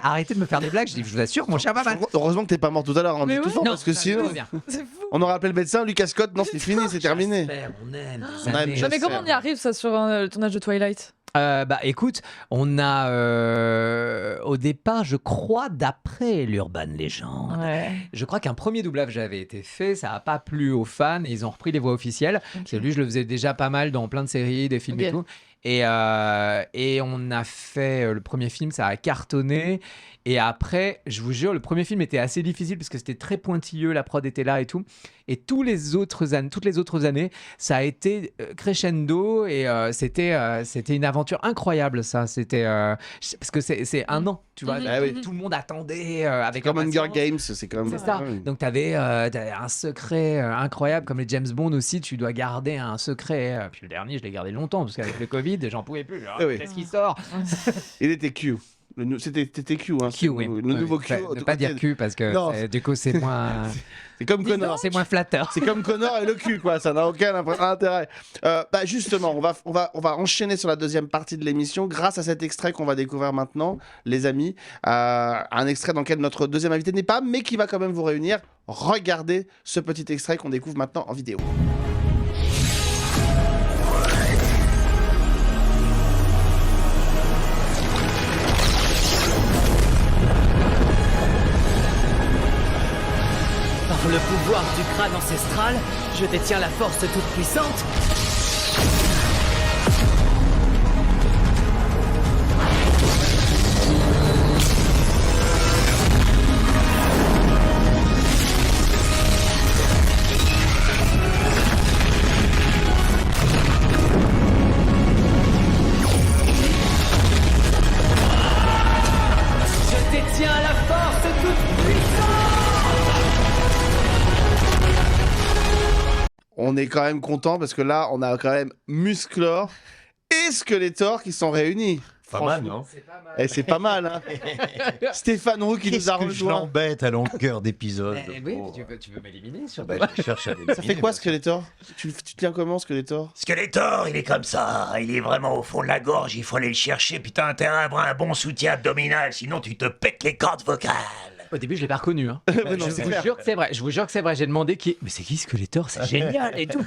Arrêtez de me faire des blagues. Je dis, je vous assure, mon chien va mal. Heureusement que t'es pas mort tout à l'heure en Mais étouffant oui. parce que ça, sinon tout va bien. C'est fou. on aurait appelé le médecin, Lucas Scott. Non, c'est fini, c'est terminé. J'espère, on aime. On aime, Non, mais comment on y arrive ça sur le tournage de Twilight? Bah écoute, on a au départ, je crois, d'après l'Urban Legend, Ouais. je crois qu'un premier doublage avait été fait, ça n'a pas plu aux fans et ils ont repris les voix officielles. C'est lui, je le faisais déjà pas mal dans plein de séries, des films et Ok. tout. Et on a fait le premier film, ça a cartonné. Et après, je vous jure, le premier film était assez difficile parce que c'était très pointilleux, la prod était là et tout. Et toutes les autres années, ça a été crescendo et c'était une aventure incroyable, ça. C'était parce que c'est un an, tu vois. Mhm. Ah oui. Tout le monde attendait avec Comme Hunger impatience. Games, c'est quand même. C'est ça. Ouais. Donc, tu avais un secret incroyable, comme les James Bond aussi, tu dois garder un secret. Puis le dernier, je l'ai gardé longtemps, parce qu'avec le Covid, j'en pouvais plus. Eh oui. Qu'est-ce qui sort? Il était Q. C'était Q, hein. Q, oui. Le Oui, nouveau oui. Q. Ne pas dire Q, parce que Non. du coup, c'est moins, C'est comme Connor. c'est moins flatteur. C'est comme Connor et le cul, quoi. Ça n'a aucun intérêt. Bah justement, on va enchaîner sur la deuxième partie de l'émission grâce à cet extrait qu'on va découvrir maintenant, les amis. Un extrait dans lequel notre deuxième invité n'est pas, mais qui va quand même vous réunir. Regardez ce petit extrait qu'on découvre maintenant en vidéo. le pouvoir du crâne ancestral, je détiens la force toute puissante. Je détiens la force toute puissante. On est quand même content parce que là, on a quand même Musclor et Skeletor qui sont réunis. Pas mal, non? Et c'est pas mal, hein. Stéphane Roux qui nous a Qu'est-ce que je rejoint. l'embête à longueur d'épisode. Oui, Oh. tu veux m'éliminer sur Bah, je cherche à Ça fait quoi Skeletor? Tu tiens comment Skeletor? Skeletor, il est comme ça, il est vraiment au fond de la gorge, il faut aller le chercher, putain, t'as un bon soutien abdominal, sinon tu te pètes les cordes vocales. Au début, je l'ai pas reconnu. Hein. Ouais, non, je c'est vous clair. jure que c'est vrai. Je vous jure que c'est vrai. J'ai demandé qui. Mais c'est qui Skeletor? C'est génial et tout.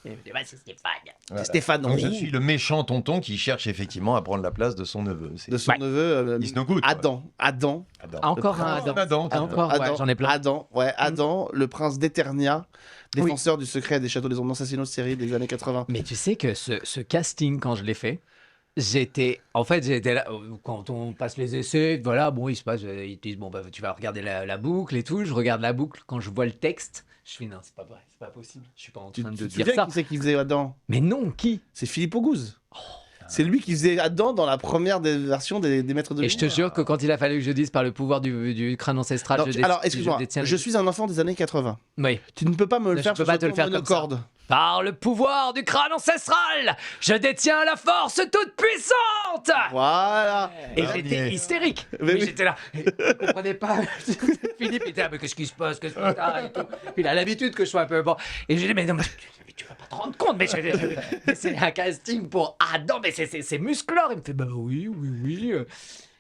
Et bah, c'est Stéphane. Voilà. Stéphane Donc, je Roux, suis le méchant tonton qui cherche effectivement à prendre la place de son neveu. C'est de son neveu Is no good, quoi. Adam. Adam. Encore un Adam. Adam. Adam. Encore, ouais, j'en ai plein. Adam, le prince d'Eternia, défenseur du secret des châteaux des ombres assassinos série des années 80. Mais tu sais que ce casting, quand je l'ai fait, j'étais là, quand on passe les essais, voilà, bon, il se passe, ils te disent, bon, bah, tu vas regarder la boucle et tout. Je regarde la boucle, quand je vois le texte, je fais, non, c'est pas vrai, c'est pas possible. Je suis pas en Tu train te de dire souviens ça. qui c'est qui faisait Adam? Mais non, qui? C'est Philippe Auguste. C'est lui qui faisait Adam dans la première des versions des Maîtres de Et je te jure que quand il a fallu que je dise par le pouvoir du crâne ancestral, Non, je alors, excuse-moi, détiens je suis un enfant des années 80. Oui. Tu ne peux pas me le Je faire peux pas te le faire comme ça. monocorde. Par le pouvoir du crâne ancestral, je détiens la force toute puissante. Voilà. Et Ah, j'étais bien. hystérique. Mais Mais oui. j'étais là. Je comprenais pas. Philippe était là, mais qu'est-ce qui se passe? Qu'est-ce que t'as et tout. Il a l'habitude que je sois un peu bon. Et je lui dis, mais non, mais tu vas pas te rendre compte, mais c'est un casting pour Adam, mais c'est Musclor. Il me fait, bah oui.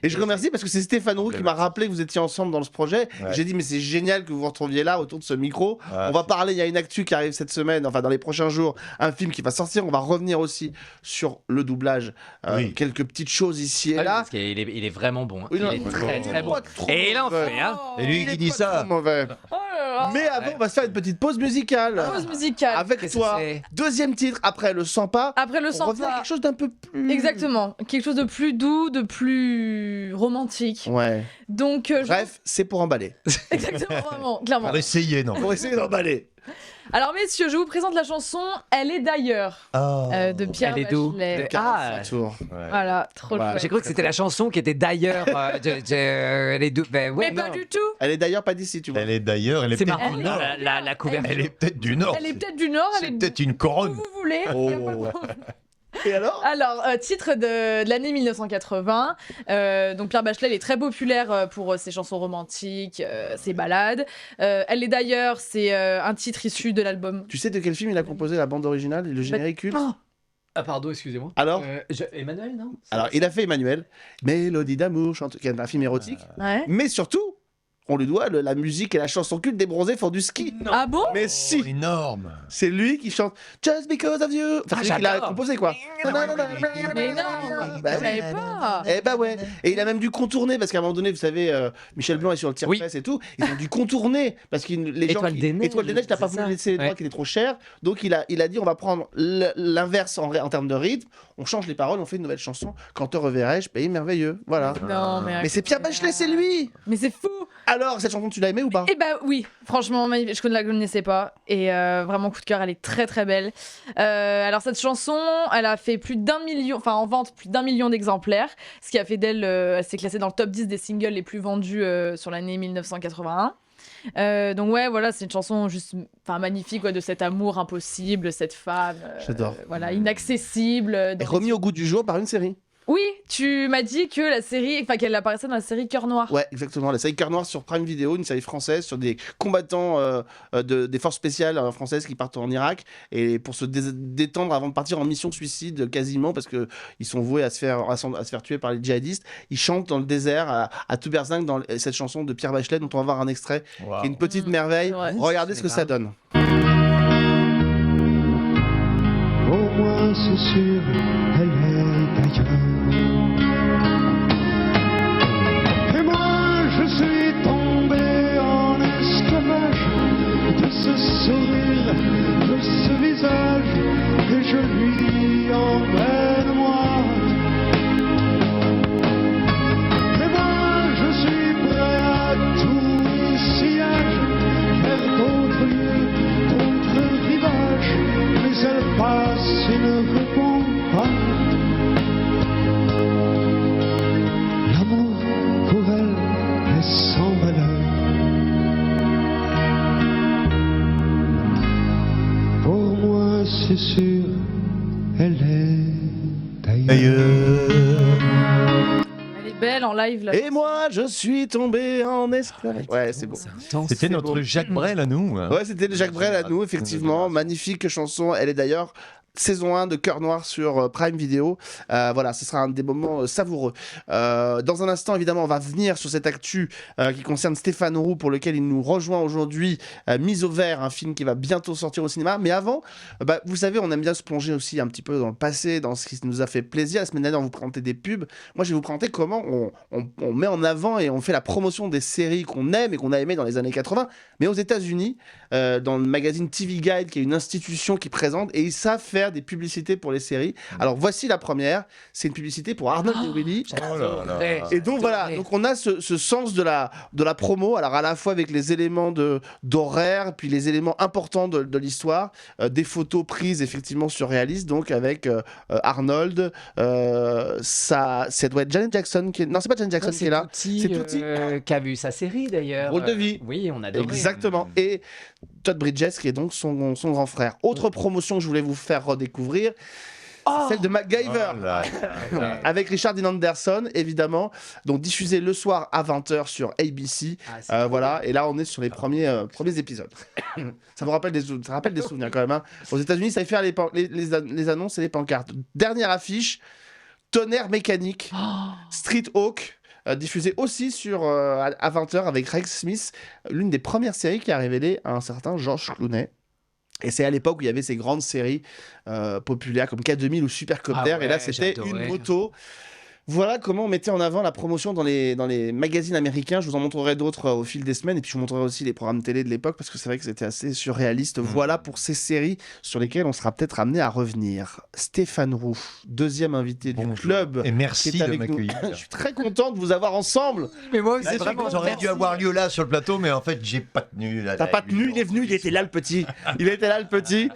Et je remercie parce que c'est Stéphane Roux qui m'a rappelé que vous étiez ensemble dans ce projet. Ouais. J'ai dit, mais c'est génial que vous vous retrouviez là autour de ce micro. Ah, On va parler, il y a une actu qui arrive cette semaine, enfin dans les prochains jours, un film qui va sortir. On va revenir aussi sur le doublage. Oui. Quelques petites choses ici et là. Parce qu'il est, il est vraiment bon. Hein. Oui, non, il est très très bon. pas trop Et il en mauvais. fait, hein. C'est lui Il qui est dit pas ça. trop mauvais. Mais avant, on va se faire une petite pause musicale. Pause musicale. Avec Qu'est-ce toi, que c'est deuxième titre après le 100 pas. Après le On revient à Santa. quelque chose d'un peu plus. Exactement. Quelque chose de plus doux, de plus romantique. Ouais. Donc, Bref, c'est pour emballer. exactement, vraiment, clairement. Pour essayer, non. Pour essayer d'emballer. Alors, messieurs, je vous présente la chanson Elle est d'ailleurs de Pierre Elle est d'où? Bachelet. Ah, Tour. Voilà, trop Voilà. chouette. j'ai cru que c'était la chanson qui était d'ailleurs. Elle est d'où? Ben, ouais, Mais pas non. du tout. Elle est d'ailleurs pas d'ici, tu vois. Elle est d'ailleurs, elle est C'est peut-être marrant, du non, Nord. la couverture. Elle est peut-être du Nord. Elle est peut-être du Nord, elle C'est est peut-être une où couronne. vous voulez. Oh. Y a pas de problème. Et alors Alors, titre de l'année 1980. Donc Pierre Bachelet, elle est très populaire pour ses chansons romantiques, ses ballades. Elle est d'ailleurs, c'est un titre issu de l'album. Tu sais de quel film il a composé la bande originale et le générique culte Oh, Ah, pardon, excusez-moi. Alors Emmanuel, non? Alors, il a fait Emmanuel, Mélodie d'amour, qui est un film érotique. ouais. Mais surtout, on lui doit la musique et la chanson culte des bronzés font du ski. Ah bon? Mais Oh, si, énorme. c'est lui qui chante Just Because of You. Enfin, c'est lui qui l'a j'adore. composé, quoi. Mais non, Bah je oui. savais pas. Eh bah ouais. Et il a même dû contourner parce qu'à un moment donné, vous savez, Michel Blanc est sur le tire-presse et tout. Ils ont dû contourner parce que les gens. Étoile des Neiges, Étoile des Neiges, t'as pas c'est voulu ça. laisser les droits Ouais. qui étaient trop chers. Donc il a dit on va prendre l'inverse en termes de rythme. On change les paroles, on fait une nouvelle chanson. Quand te reverrai-je, pays merveilleux. Voilà. Non, mais. Mais c'est Pierre Bachelet, c'est lui. Mais c'est fou. Alors, cette chanson, tu l'as aimée ou pas? Eh bah oui, franchement, magnifique. Je ne la connaissais pas. Et vraiment, coup de cœur, elle est très très belle. Alors, cette chanson, elle a fait plus d'1 million, enfin en vente, plus d'1 million d'exemplaires. Ce qui a fait d'elle, elle s'est classée dans le top 10 des singles les plus vendus sur l'année 1981. Donc ouais, voilà, c'est une chanson juste, enfin magnifique, ouais, de cet amour impossible, cette femme, J'adore. voilà, inaccessible. Et remis au goût du jour par une série. Oui, tu m'as dit que la série, enfin qu'elle apparaissait dans la série Cœur Noir. Ouais, exactement. La série Cœur Noir sur Prime Video, une série française sur des combattants des forces spéciales françaises qui partent en Irak et pour se détendre avant de partir en mission suicide quasiment parce que ils sont voués à se faire tuer par les djihadistes. Ils chantent dans le désert à Tuberzinck dans cette chanson de Pierre Bachelet dont on va voir un extrait qui est une petite merveille. Ouais. Regardez ce que Je ça connais donne. Au moins c'est sûr, elle est d'ailleurs. Et moi je suis tombé en esclavage tu ne réponds pas. L'amour pour elle est sans valeur. Pour moi, c'est sûr, elle est d'ailleurs. Elle est belle en live là. Et moi, je suis tombé en esclavage. Ouais, c'est beau. C'était C'est notre beau. Jacques Brel à nous. hein. Ouais, c'était Jacques Brel à nous, effectivement. Magnifique chanson. Elle est d'ailleurs saison 1 de Cœur Noir sur Prime Video. Voilà, ce sera un des moments savoureux. Dans un instant, évidemment, on va venir sur cette actu qui concerne Stéphane Roux, pour lequel il nous rejoint aujourd'hui. Mise au vert, un film qui va bientôt sortir au cinéma. Mais avant, vous savez, on aime bien se plonger aussi un petit peu dans le passé, dans ce qui nous a fait plaisir. La semaine dernière, on vous présentait des pubs. Moi, je vais vous présenter comment on met en avant et on fait la promotion des séries qu'on aime et qu'on a aimées dans les années 80. Mais aux États-Unis, dans le magazine TV Guide, qui est une institution qui présente, et ils savent faire des publicités pour les séries. Alors voici la première, c'est une publicité pour Arnold et Willy. Oh là là. Et donc voilà, donc on a ce sens de la promo, alors à la fois avec les éléments d'horaire, puis les éléments importants de l'histoire, des photos prises effectivement surréalistes, donc avec Arnold, ça doit être Janet Jackson qui est... Non, c'est pas Janet Jackson qui est là. C'est C'est Tutti. qui a vu sa série d'ailleurs. Rôle de vie. Oui, on adore. Exactement. Et Todd Bridges qui est donc son grand frère. Autre promotion que je voulais vous faire redécouvrir, celle de MacGyver. Oh là là. Avec Richard Dean Anderson, évidemment. Donc diffusé le soir à 20h sur ABC. Voilà. Et là, on est sur les premiers épisodes. Ça vous rappelle ça rappelle des souvenirs quand même. hein. Aux États-Unis, ça fait faire les annonces et les pancartes. Dernière affiche, Tonnerre mécanique, Street Hawk. Diffusé aussi à 20h avec Rex Smith, l'une des premières séries qui a révélé un certain George Clooney. Et c'est à l'époque où il y avait ces grandes séries populaires comme K2000 ou Supercopter, et là c'était une moto. Voilà comment on mettait en avant la promotion dans les magazines américains. Je vous en montrerai d'autres au fil des semaines, et puis je vous montrerai aussi les programmes télé de l'époque, parce que c'est vrai que c'était assez surréaliste. Voilà pour ces séries sur lesquelles on sera peut-être amené à revenir. Stéphane Roux, deuxième invité du club. Et merci qui est de avec nous. m'accueillir. Je suis très content de vous avoir ensemble. Mais moi aussi, C'est vraiment, ça aurait dû avoir lieu là sur le plateau, mais en fait, j'ai pas tenu. T'as pas tenu, il est venu, il était là le petit. Il était là le petit.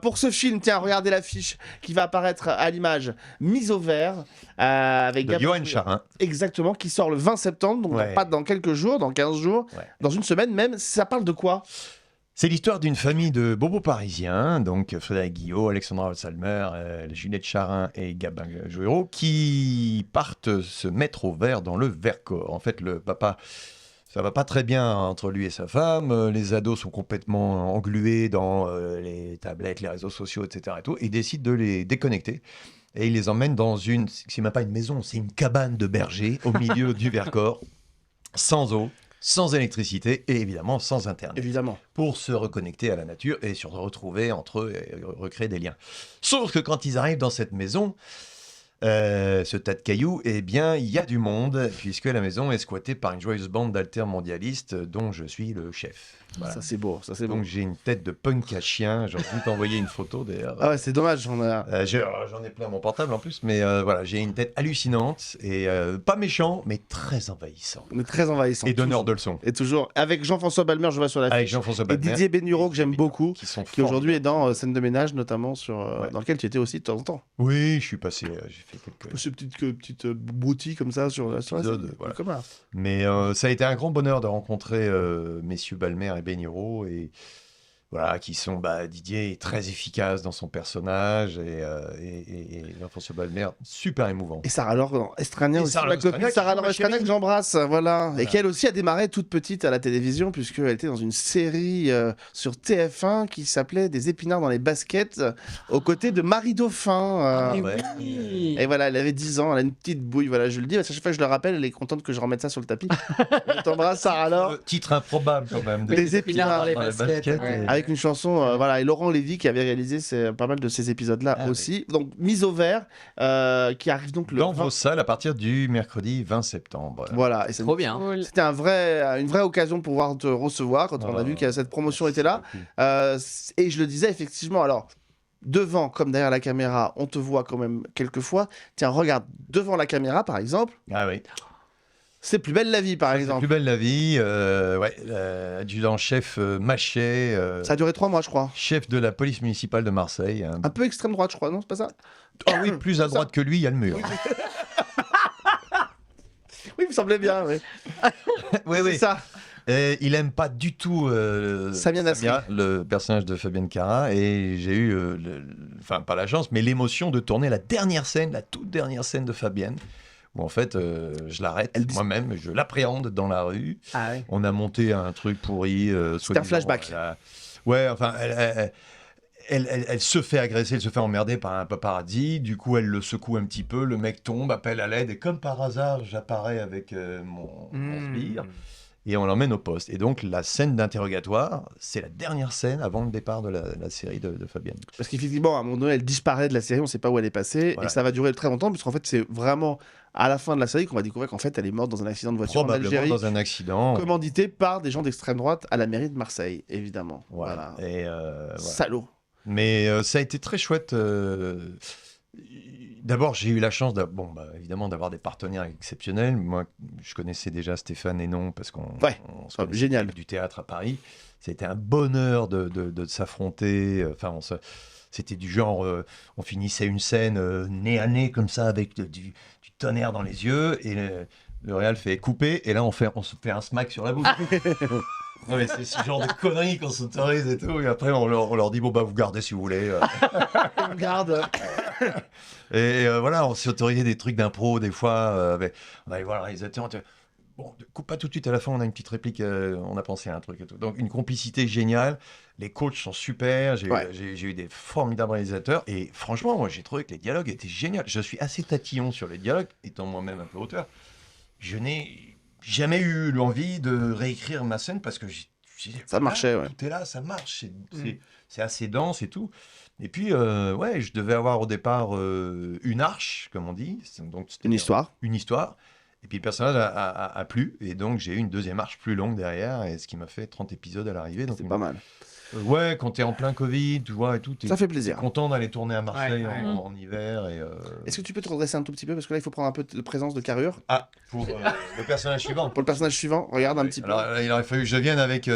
Pour ce film, tiens, regardez l'affiche qui va apparaître à l'image, Mise au vert, avec De Gabriel Johan Charin. Exactement, qui sort le 20 septembre, donc Ouais. pas dans quelques jours, dans 15 jours, Ouais. dans une semaine même. Ça parle de quoi? C'est l'histoire d'une famille de bobos parisiens, donc Frédéric Guillot, Alexandra Salmer, Juliette Charin et Gabin Jouéraud, qui partent se mettre au vert dans le Vercors. En fait, le papa, ça va pas très bien entre lui et sa femme. Les ados sont complètement englués dans les tablettes, les réseaux sociaux, etc. Et tout. Il décide de les déconnecter. Et il les emmène dans c'est même pas une maison, c'est une cabane de berger au milieu du Vercors, sans eau, sans électricité et évidemment sans Internet. Évidemment. Pour se reconnecter à la nature et se retrouver entre eux et recréer des liens. Sauf que quand ils arrivent dans cette maison, ce tas de cailloux, eh bien, il y a du monde, puisque la maison est squattée par une joyeuse bande d'altermondialistes dont je suis le chef. Voilà. Ça c'est beau, ça c'est beau. Donc j'ai une tête de punk à chien, j'ai envie de t'envoyer une photo d'ailleurs. Ah ouais, c'est dommage, J'en ai plein mon portable en plus, mais voilà, j'ai une tête hallucinante et pas méchant, mais très envahissant. on est très envahissant. Et donneur toujours. de leçons. Et toujours avec Jean-François Balmer, je vois sur la Avec fiche. Jean-François Et Balmer. Didier Bénureau, que j'aime beaucoup, qui aujourd'hui est dans Scène de ménage, notamment Ouais. dans lequel tu étais aussi de temps en temps. Oui, je suis passé, j'ai fait quelques... Ces petites broutilles comme ça sur la Épisode, scène. voilà. Comme ça. Mais ça a été un grand bonheur de rencontrer messieurs Balmer et Bénureau, et voilà, qui sont, Didier est très efficace dans son personnage, et Jean-François Balmer, super émouvant. Et Sarah Laure Estrania Et aussi, Sarah ma Laure copine Estrania, Sarah qui joue Laure ma Estrania chérie. que j'embrasse, voilà. Et qui elle aussi a démarré toute petite à la télévision, puisqu'elle était dans une série sur TF1 qui s'appelait Des épinards dans les baskets, aux côtés de Marie Dauphin. Et ouais. oui. Et voilà, elle avait 10 ans, elle a une petite bouille, voilà, je le dis, parce que chaque fois que je le rappelle, elle est contente que je remette ça sur le tapis. Je t'embrasse, Sarah Laure. Titre improbable quand même. Les épinards dans les dans les baskets. baskets, ouais. avec une chanson, voilà, et Laurent Lévy qui avait réalisé pas mal de ces épisodes-là Ah aussi. Donc, Mise au vert, qui arrive donc le Dans 20. vos salles à partir du mercredi 20 septembre. Voilà, et ça Trop bien. Cool. c'était une vraie occasion de pouvoir te recevoir quand on a vu que cette promotion était là. Et je le disais effectivement, alors devant comme derrière la caméra, on te voit quand même quelques fois. Tiens, regarde, devant la caméra par exemple, Ah oui. C'est Plus belle la vie, par C'est exemple. Plus belle la vie, adjudant-chef Machet, Ça a duré 3 mois, je crois. chef de la police municipale de Marseille. Un peu extrême droite, je crois, non? C'est pas ça? Ah oui, plus à droite que lui, il y a le mur. Oui, il me semblait bien, oui. Oui, C'est oui. ça. Et il aime pas du tout Samia Nasri. le personnage de Fabienne Cara, et j'ai eu, enfin pas la chance, mais l'émotion de tourner la dernière scène, la toute dernière scène de Fabienne, où en fait je l'arrête Elle dit- moi-même, je l'appréhende dans la rue. Ah ouais. On a monté un truc pourri. C'était un flashback. Ouais, enfin, elle se fait agresser, elle se fait emmerder par un paparazzi. Du coup, elle le secoue un petit peu. Le mec tombe, appelle à l'aide. Et comme par hasard, j'apparais avec mon sbire. Et on l'emmène au poste. Et donc, la scène d'interrogatoire, c'est la dernière scène avant le départ de la série de Fabienne. Parce qu'effectivement, à un moment donné, elle disparaît de la série, on sait pas où elle est passée, Voilà. et ça va durer très longtemps, puisqu'en fait, c'est vraiment à la fin de la série qu'on va découvrir qu'en fait, elle est morte dans un accident de voiture en Probablement Algérie, dans un accident. commandité par des gens d'extrême droite à la mairie de Marseille, évidemment. Voilà. Voilà. Et, voilà. Salaud. Mais ça a été très chouette. D'abord, j'ai eu la chance, évidemment, d'avoir des partenaires exceptionnels. Moi, je connaissais déjà Stéphane Hénon parce qu'on Ouais, on se connaissait génial. du théâtre à Paris. C'était un bonheur de s'affronter. Enfin, c'était du genre, on finissait une scène nez à nez comme ça avec du tonnerre dans les yeux et le réal fait couper et là on se fait un smack sur la bouche. Non, mais c'est ce genre de conneries qu'on s'autorise et tout. Et après, on leur dit, bon, bah, vous gardez si vous voulez. On garde. Et voilà, on s'est autorisé des trucs d'impro, des fois. On allait voir le réalisateur. On dit, bon, coupe pas tout de suite à la fin, on a une petite réplique, on a pensé à un truc et tout. Donc, une complicité géniale. Les coachs sont super. J'ai eu des formidables réalisateurs. Et franchement, moi, j'ai trouvé que les dialogues étaient géniaux. Je suis assez tatillon sur les dialogues, étant moi-même un peu auteur. Je n'ai jamais eu l'envie de réécrire ma scène parce que Ça marchait, ouais. tout est là, ça marche, c'est assez dense et tout. Et puis, ouais, je devais avoir au départ une arche, comme on dit. Donc, c'était Une histoire. Une histoire. Et puis le personnage a plu. Et donc, j'ai eu une deuxième arche plus longue derrière, et ce qui m'a fait 30 épisodes à l'arrivée. Donc, C'est pas mal. Ouais, quand t'es en plein Covid, tu vois, et tout. Ça fait T'es plaisir. content d'aller tourner à Marseille Ouais, ouais. en hiver. Et, Est-ce que tu peux te redresser un tout petit peu? Parce que là, il faut prendre un peu de présence de carrure. Ah, pour le personnage suivant. Pour le personnage suivant, regarde un petit peu. Alors, il aurait fallu que je vienne avec.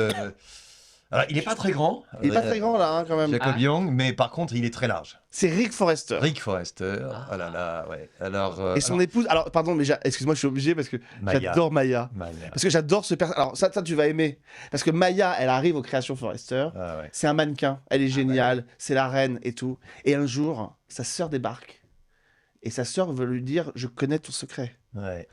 Alors, il n'est pas très grand. Il est pas très grand là, hein, quand même. Jacob Young, mais par contre, il est très large. C'est Rick Forrester. Rick Forrester. Ah là là, ouais. Alors. Et son épouse. Alors, pardon, mais excuse-moi, je suis obligé parce que Maya. j'adore Maya. Maya. Parce que j'adore ce personnage. Alors, ça, tu vas aimer. Parce que Maya, elle arrive aux créations Forrester. Ah ouais. C'est un mannequin. Elle est géniale. C'est la reine et tout. Et un jour, sa sœur débarque. Et sa sœur veut lui dire, je connais ton secret. Ouais.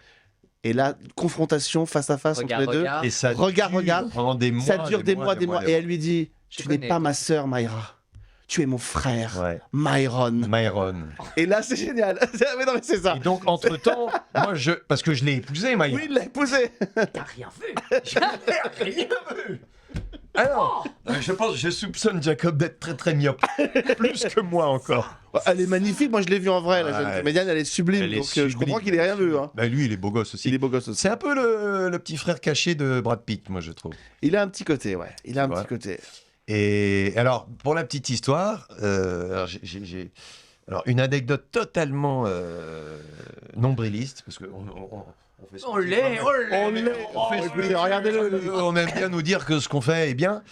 Et là, confrontation face à face entre les deux. Et ça Regarde, dure regarde. pendant des mois. Ça dure des mois. Et elle lui dit, Je tu n'es connais. pas ma sœur, Mayra. Tu es mon frère, Ouais. Myron. Myron. Et là, c'est génial. Mais non, mais c'est ça. Et donc, entre-temps, moi, parce que je l'ai épousé, Maya. Oui, il l'a épousé. T'as rien vu. Alors, je soupçonne Jacob d'être très très myope. Plus que moi encore. Elle est magnifique. Moi, je l'ai vue en vrai. La jeune Ouais. comédienne, elle est sublime. Elle est donc, je sublime. comprends qu'il ait rien vu. Hein. Bah, lui, il est beau gosse aussi. Il est beau gosse aussi. C'est un peu le petit frère caché de Brad Pitt, moi, je trouve. Il a un petit côté, ouais. Il a un Ouais. petit côté. Et alors, pour la petite histoire, alors, j'ai une anecdote totalement nombriliste, parce qu'on on fait ce qu'on fait. On fait ce qu'on Écoutez, fait. regardez-le. On aime bien nous dire que ce qu'on fait est bien.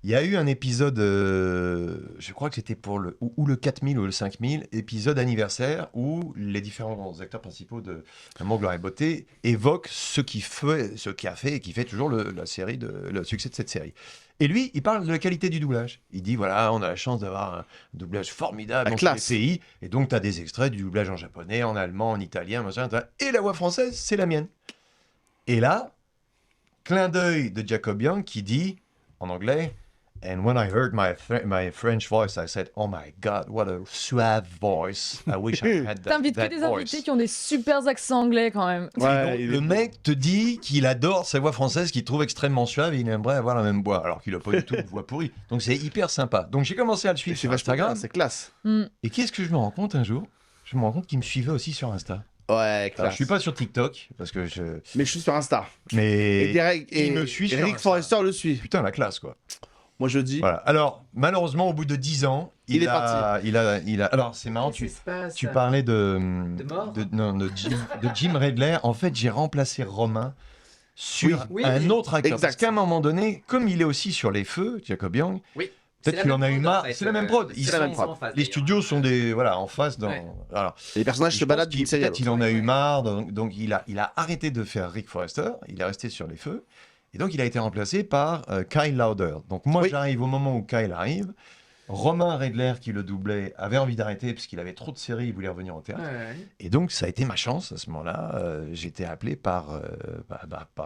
Il y a eu un épisode, je crois que c'était pour ou le 4000 ou le 5000, épisode anniversaire, où les différents acteurs principaux de Amour, Gloire et Beauté évoquent ce qui a fait et qui fait toujours le succès de cette série. Et lui, il parle de la qualité du doublage. Il dit, voilà, on a la chance d'avoir un doublage formidable La dans tous les classe. pays. Et donc, tu as des extraits du doublage en japonais, en allemand, en italien, machin. Et la voix française, c'est la mienne. Et là, clin d'œil de Jacob Young qui dit, en anglais, And when I heard my French voice, I said, "Oh my God, what a suave voice! I wish I had T'invites que that des voice." invités qui ont des super accents anglais quand même. Et donc, le mec te dit qu'il adore sa voix française, qu'il trouve extrêmement suave et il aimerait avoir la même voix, alors qu'il n'a pas du tout une voix pourrie. Donc c'est hyper sympa. Donc j'ai commencé à le suivre C'est sur vachement bien, Instagram. c'est classe. Et qu'est-ce que je me rends compte un jour? Je me rends compte qu'il me suivait aussi sur Insta. Ouais, Alors, classe. je suis pas sur TikTok parce que Mais je suis sur Insta. Mais Et il me suit sur Rick Insta. Forrester le suit. Putain, la classe quoi. Moi je dis. Voilà. Alors, malheureusement, au bout de 10 ans, Il est parti. Alors, c'est marrant, tu parlais de mort de Jim Redler. En fait, j'ai remplacé Romain sur Oui. un autre acteur. Exact. Parce qu'à un moment donné, comme il est aussi sur les feux, Jacob Young, Oui. peut-être qu'il en a eu marre. C'est la même prod. C'est la même prod. Les studios sont en face. Ouais. Alors, Et les personnages je se pense baladent d'une série à peut-être il l'autre. en a eu marre, donc il a arrêté de faire Rick Forrester, il est resté sur les feux, et donc il a été remplacé par Kyle Lauder. Donc moi Oui. j'arrive au moment où Kyle arrive, Romain Redler qui le doublait avait envie d'arrêter parce qu'il avait trop de séries, il voulait revenir au théâtre, et donc ça a été ma chance à ce moment-là, j'étais appelé par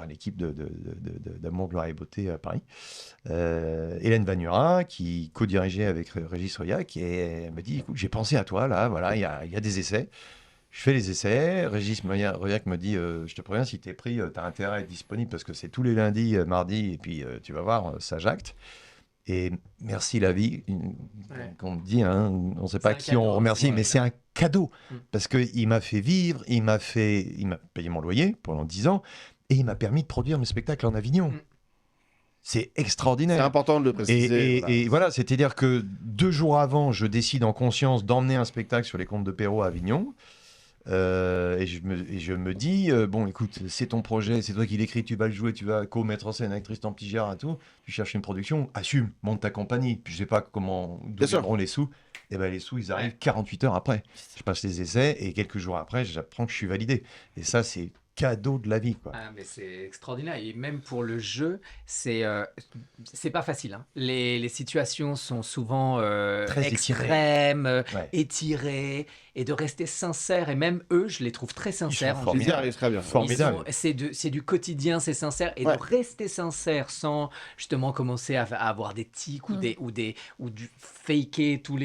l'équipe d'Amour, Gloire et Beauté à Paris, Hélène Vanura qui co-dirigeait avec Régis Royac, et elle m'a dit écoute, j'ai pensé à toi là, voilà, il y a des essais. Je fais les essais, Régis Royac me dit je te préviens, si t'es pris, t'as intérêt à être disponible parce que c'est tous les lundis, mardis, et puis tu vas voir, ça jacte. Et merci la vie, qu'on me dit, hein, on ne sait pas un qui cadeau, on remercie, ouais, mais c'est un cadeau Mm. parce qu'il m'a fait vivre, il m'a payé mon loyer pendant 10 ans et il m'a permis de produire mes spectacles en Avignon. Mm. C'est extraordinaire. C'est important de le préciser. Et voilà, c'est-à-dire que 2 jours avant, je décide en conscience d'emmener un spectacle sur les contes de Perrault à Avignon. Et je me dis, bon, écoute, c'est ton projet, c'est toi qui l'écris, tu vas le jouer, tu vas co-mettre en scène avec Tristan Petit-Gérard et tout. Tu cherches une production, assume, monte ta compagnie. Puis je sais pas d'où Bien sûr. viendront les sous. Et ben les sous, ils arrivent 48 heures après. Je passe les essais et quelques jours après, j'apprends que je suis validé. Et ça, c'est cadeau de la vie, quoi. Ah, mais c'est extraordinaire. Et même pour le jeu, c'est pas facile. Hein. Les situations sont souvent Très extrêmes, Ouais. étirées, et de rester sincère. Et même eux, je les trouve très sincères. en formidables. Ils y arrivent très bien. Formidable. C'est du quotidien, c'est sincère. Et Ouais. de rester sincère sans justement commencer à avoir des tics ou du faker toutes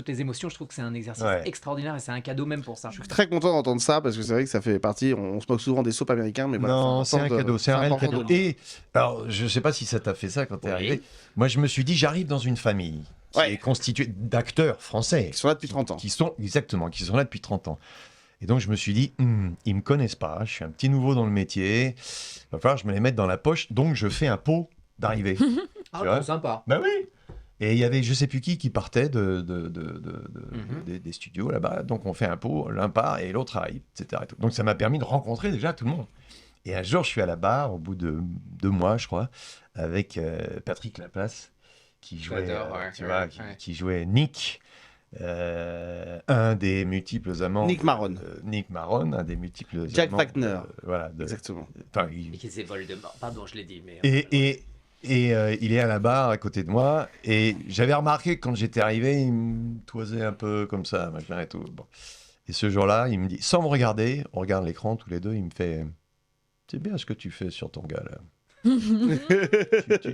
les émotions, je trouve que c'est un exercice Ouais. extraordinaire et c'est un cadeau même pour ça. Je suis très content d'entendre ça parce que c'est vrai que ça fait partie. On se moque souvent des soaps américains, mais voilà, Non, c'est un important de- cadeau, c'est un réel important cadeau. de le dire. Et alors, je sais pas si ça t'a fait ça quand t'es Oui. arrivé. Moi, je me suis dit, j'arrive dans une famille qui Ouais. est constituée d'acteurs français. Ils sont là depuis 30 ans. Qui sont là depuis 30 ans. Et donc, je me suis dit, ils me connaissent pas, je suis un petit nouveau dans le métier, il va falloir que je me les mette dans la poche, donc je fais un pot d'arrivée. Ah, Tu vois bon, sympa. Ben oui. Et il y avait je sais plus qui partait des studios là-bas, donc on fait un pot, l'un part et l'autre arrive, etc. et tout. Donc ça m'a permis de rencontrer déjà tout le monde. Et un jour, je suis à la barre, au bout de 2 mois, je crois, avec Patrick Laplace, qui jouait, J'adore, ouais, tu ouais, vois, ouais. qui jouait Nick, un des multiples amants. Nick Maron. Nick Maron, un des multiples Jack amants. Wagner. Voilà. Exactement. Enfin, Et qui s'est Voldemort. Pardon, je l'ai dit, mais. et il est à la barre à côté de moi. Et j'avais remarqué que quand j'étais arrivé, il me toisait un peu comme ça, machin et tout. Bon. Et ce jour-là, il me dit, sans me regarder, on regarde l'écran tous les deux, il me fait c'est bien ce que tu fais sur ton gars là.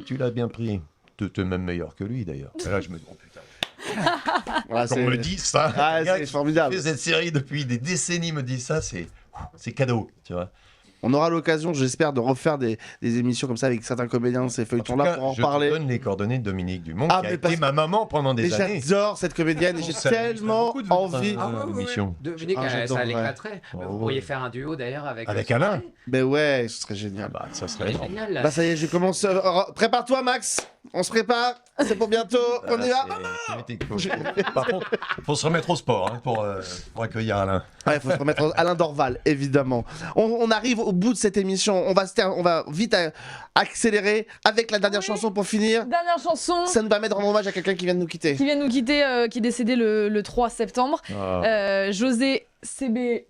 tu l'as bien pris. T'es même meilleur que lui d'ailleurs. Et là, je me dis, oh putain. Voilà, Quand on me dit ça, Ah, le gars c'est qui formidable. fait cette série depuis des décennies me dit ça, c'est cadeau, tu vois. On aura l'occasion, j'espère, de refaire des émissions comme ça avec certains comédiens de ces En tout feuilletons-là cas, pour en je parler. te donne les coordonnées de Dominique Dumont, Ah, qui a mais été parce- ma maman pendant Mais des années. j'adore cette comédienne et j'ai Ça m'amuse tellement beaucoup de venir envie. dans un- l'émission. Dominique, Ah, j'adore, ça ouais. l'éclaterait. Oh, Vous ouais. pourriez faire un duo d'ailleurs avec. Avec Alain. Mais ouais, ce serait Ah génial. bah, ça C'est serait énorme. génial. Bah ça y est, je commence. Prépare-toi, Max. On se prépare. C'est pour bientôt. On y va. Par contre, faut se remettre au sport hein, pour accueillir Alain. Ouais, faut se remettre Alain Dorval, évidemment. On arrive au bout de cette émission. On va vite accélérer avec la dernière chanson pour finir. Dernière chanson Ça nous permet de rendre hommage à quelqu'un qui vient de nous quitter. qui vient de nous quitter, qui est décédé le 3 septembre. José CB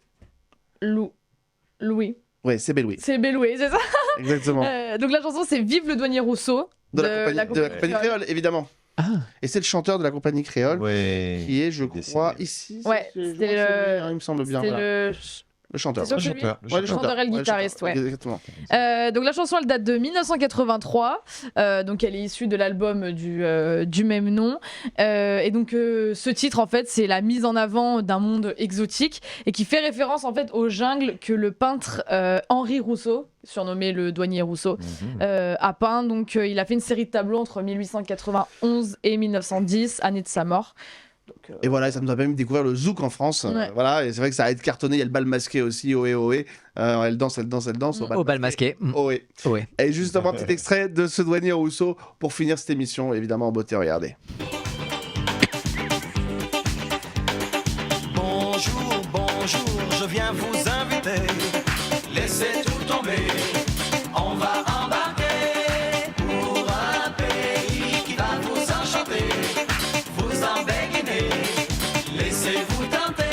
Louis. Ouais, c'est Bélouis. CB Louis, c'est ça. Exactement. Donc la chanson c'est Vive le douanier Rousseau. De la compagnie créole. créole, évidemment. Et c'est le chanteur de la compagnie créole Ouais. qui est, je Décédé. crois, ici. Ouais, je c'était crois que c'est le- lui, hein, il me semble bien. C'est voilà. le Le chanteur. C'est sûr Le que lui- chanteur. Ouais, le chanteur et le guitariste, ouais. Exactement. Donc la chanson elle date de 1983, donc elle est issue de l'album du même nom. Et donc ce titre en fait c'est la mise en avant d'un monde exotique et qui fait référence en fait aux jungles que le peintre Henri Rousseau, surnommé le douanier Rousseau, a peint. Donc il a fait une série de tableaux entre 1891 et 1910, année de sa mort. Donc, Et voilà, ça nous a permis de découvrir le zouk en France. Ouais. Voilà, et c'est vrai que ça a été cartonné. Il y a le bal masqué aussi, ohé ohé. Elle danse, elle danse, elle danse. Au bal masqué. Ohé. Ouais. Et justement, un petit extrait de ce douanier Rousseau pour finir cette émission, évidemment en beauté. Regardez. Bonjour, bonjour, je viens vous inviter. Laissez tout tomber, on va embarquer pour un pays qui va vous enchanter, vous embéguiner, laissez-vous tenter.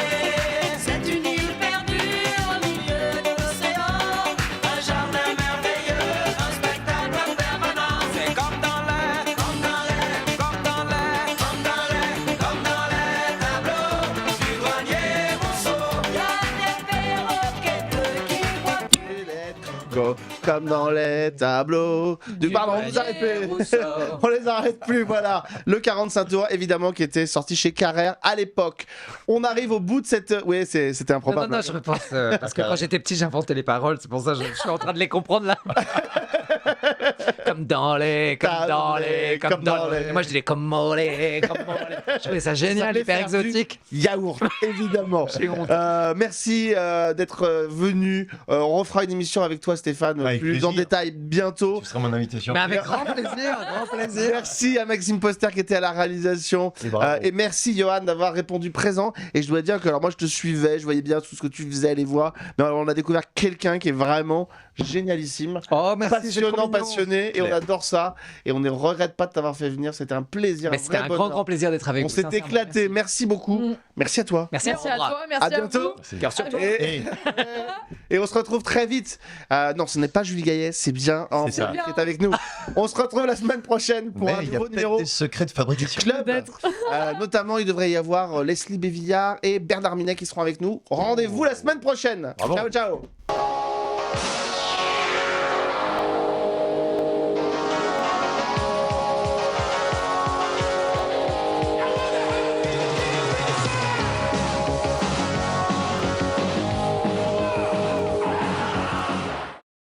C'est une île perdue au milieu de l'océan, un jardin merveilleux, un spectacle permanent. C'est comme dans l'air, comme dans l'air, comme dans l'air, comme dans l'air, comme dans les tableaux du douanier Rousseau. Y a des perroquets bleus qui voient Go, comme dans les tableaux. Pardon, on nous arrête plus. On les arrête plus, voilà. Le 45 tours, évidemment, qui était sorti chez Carrère à l'époque. On arrive au bout de cette. Oui, c'était Non, improbable. non, je repense. Parce que quand j'étais petit, j'inventais les paroles. C'est pour ça que je suis en train de les comprendre là. Comme dans les. Et moi, je disais comme mollet. Je trouvais ça génial, Ça hyper fait faire du exotique. Yaourt, évidemment. J'ai honte. Merci d'être venu. On refera une émission avec toi, Stéphane, Avec plus plaisir. en détail bientôt. Tu seras mon invitation. Mais avec grand plaisir, grand plaisir. Merci à Maxime Poster qui était à la réalisation. Et bravo. Et merci Johan d'avoir répondu présent. Et je dois dire que alors moi je te suivais, je voyais bien tout ce que tu faisais, les voix. Mais alors, on a découvert quelqu'un qui est vraiment génialissime. Oh, merci. c'est trop Passionnant, mignon. passionné. Et on Claire. adore ça. Et on ne regrette pas de t'avoir fait venir. C'était un plaisir. Mais un c'était vrai un bonheur. grand plaisir d'être avec On vous. s'est sincèrement. éclaté. Merci beaucoup. Mm. Merci à toi. Merci, Merci à Sandra. toi, merci À à bientôt. vous. C'est- Cœur sur toi. Et, et on se retrouve très vite. Non, ce n'est pas Julie Gaillet, c'est bien Henri ça. qui est avec nous. On se retrouve la semaine prochaine pour Mais un il y a nouveau peut-être numéro des secrets de fabrication. Club. Peut-être. Notamment, il devrait y avoir Leslie Bévillard et Bernard Minet qui seront avec nous. Rendez-vous la semaine prochaine. Bravo. Ciao, ciao.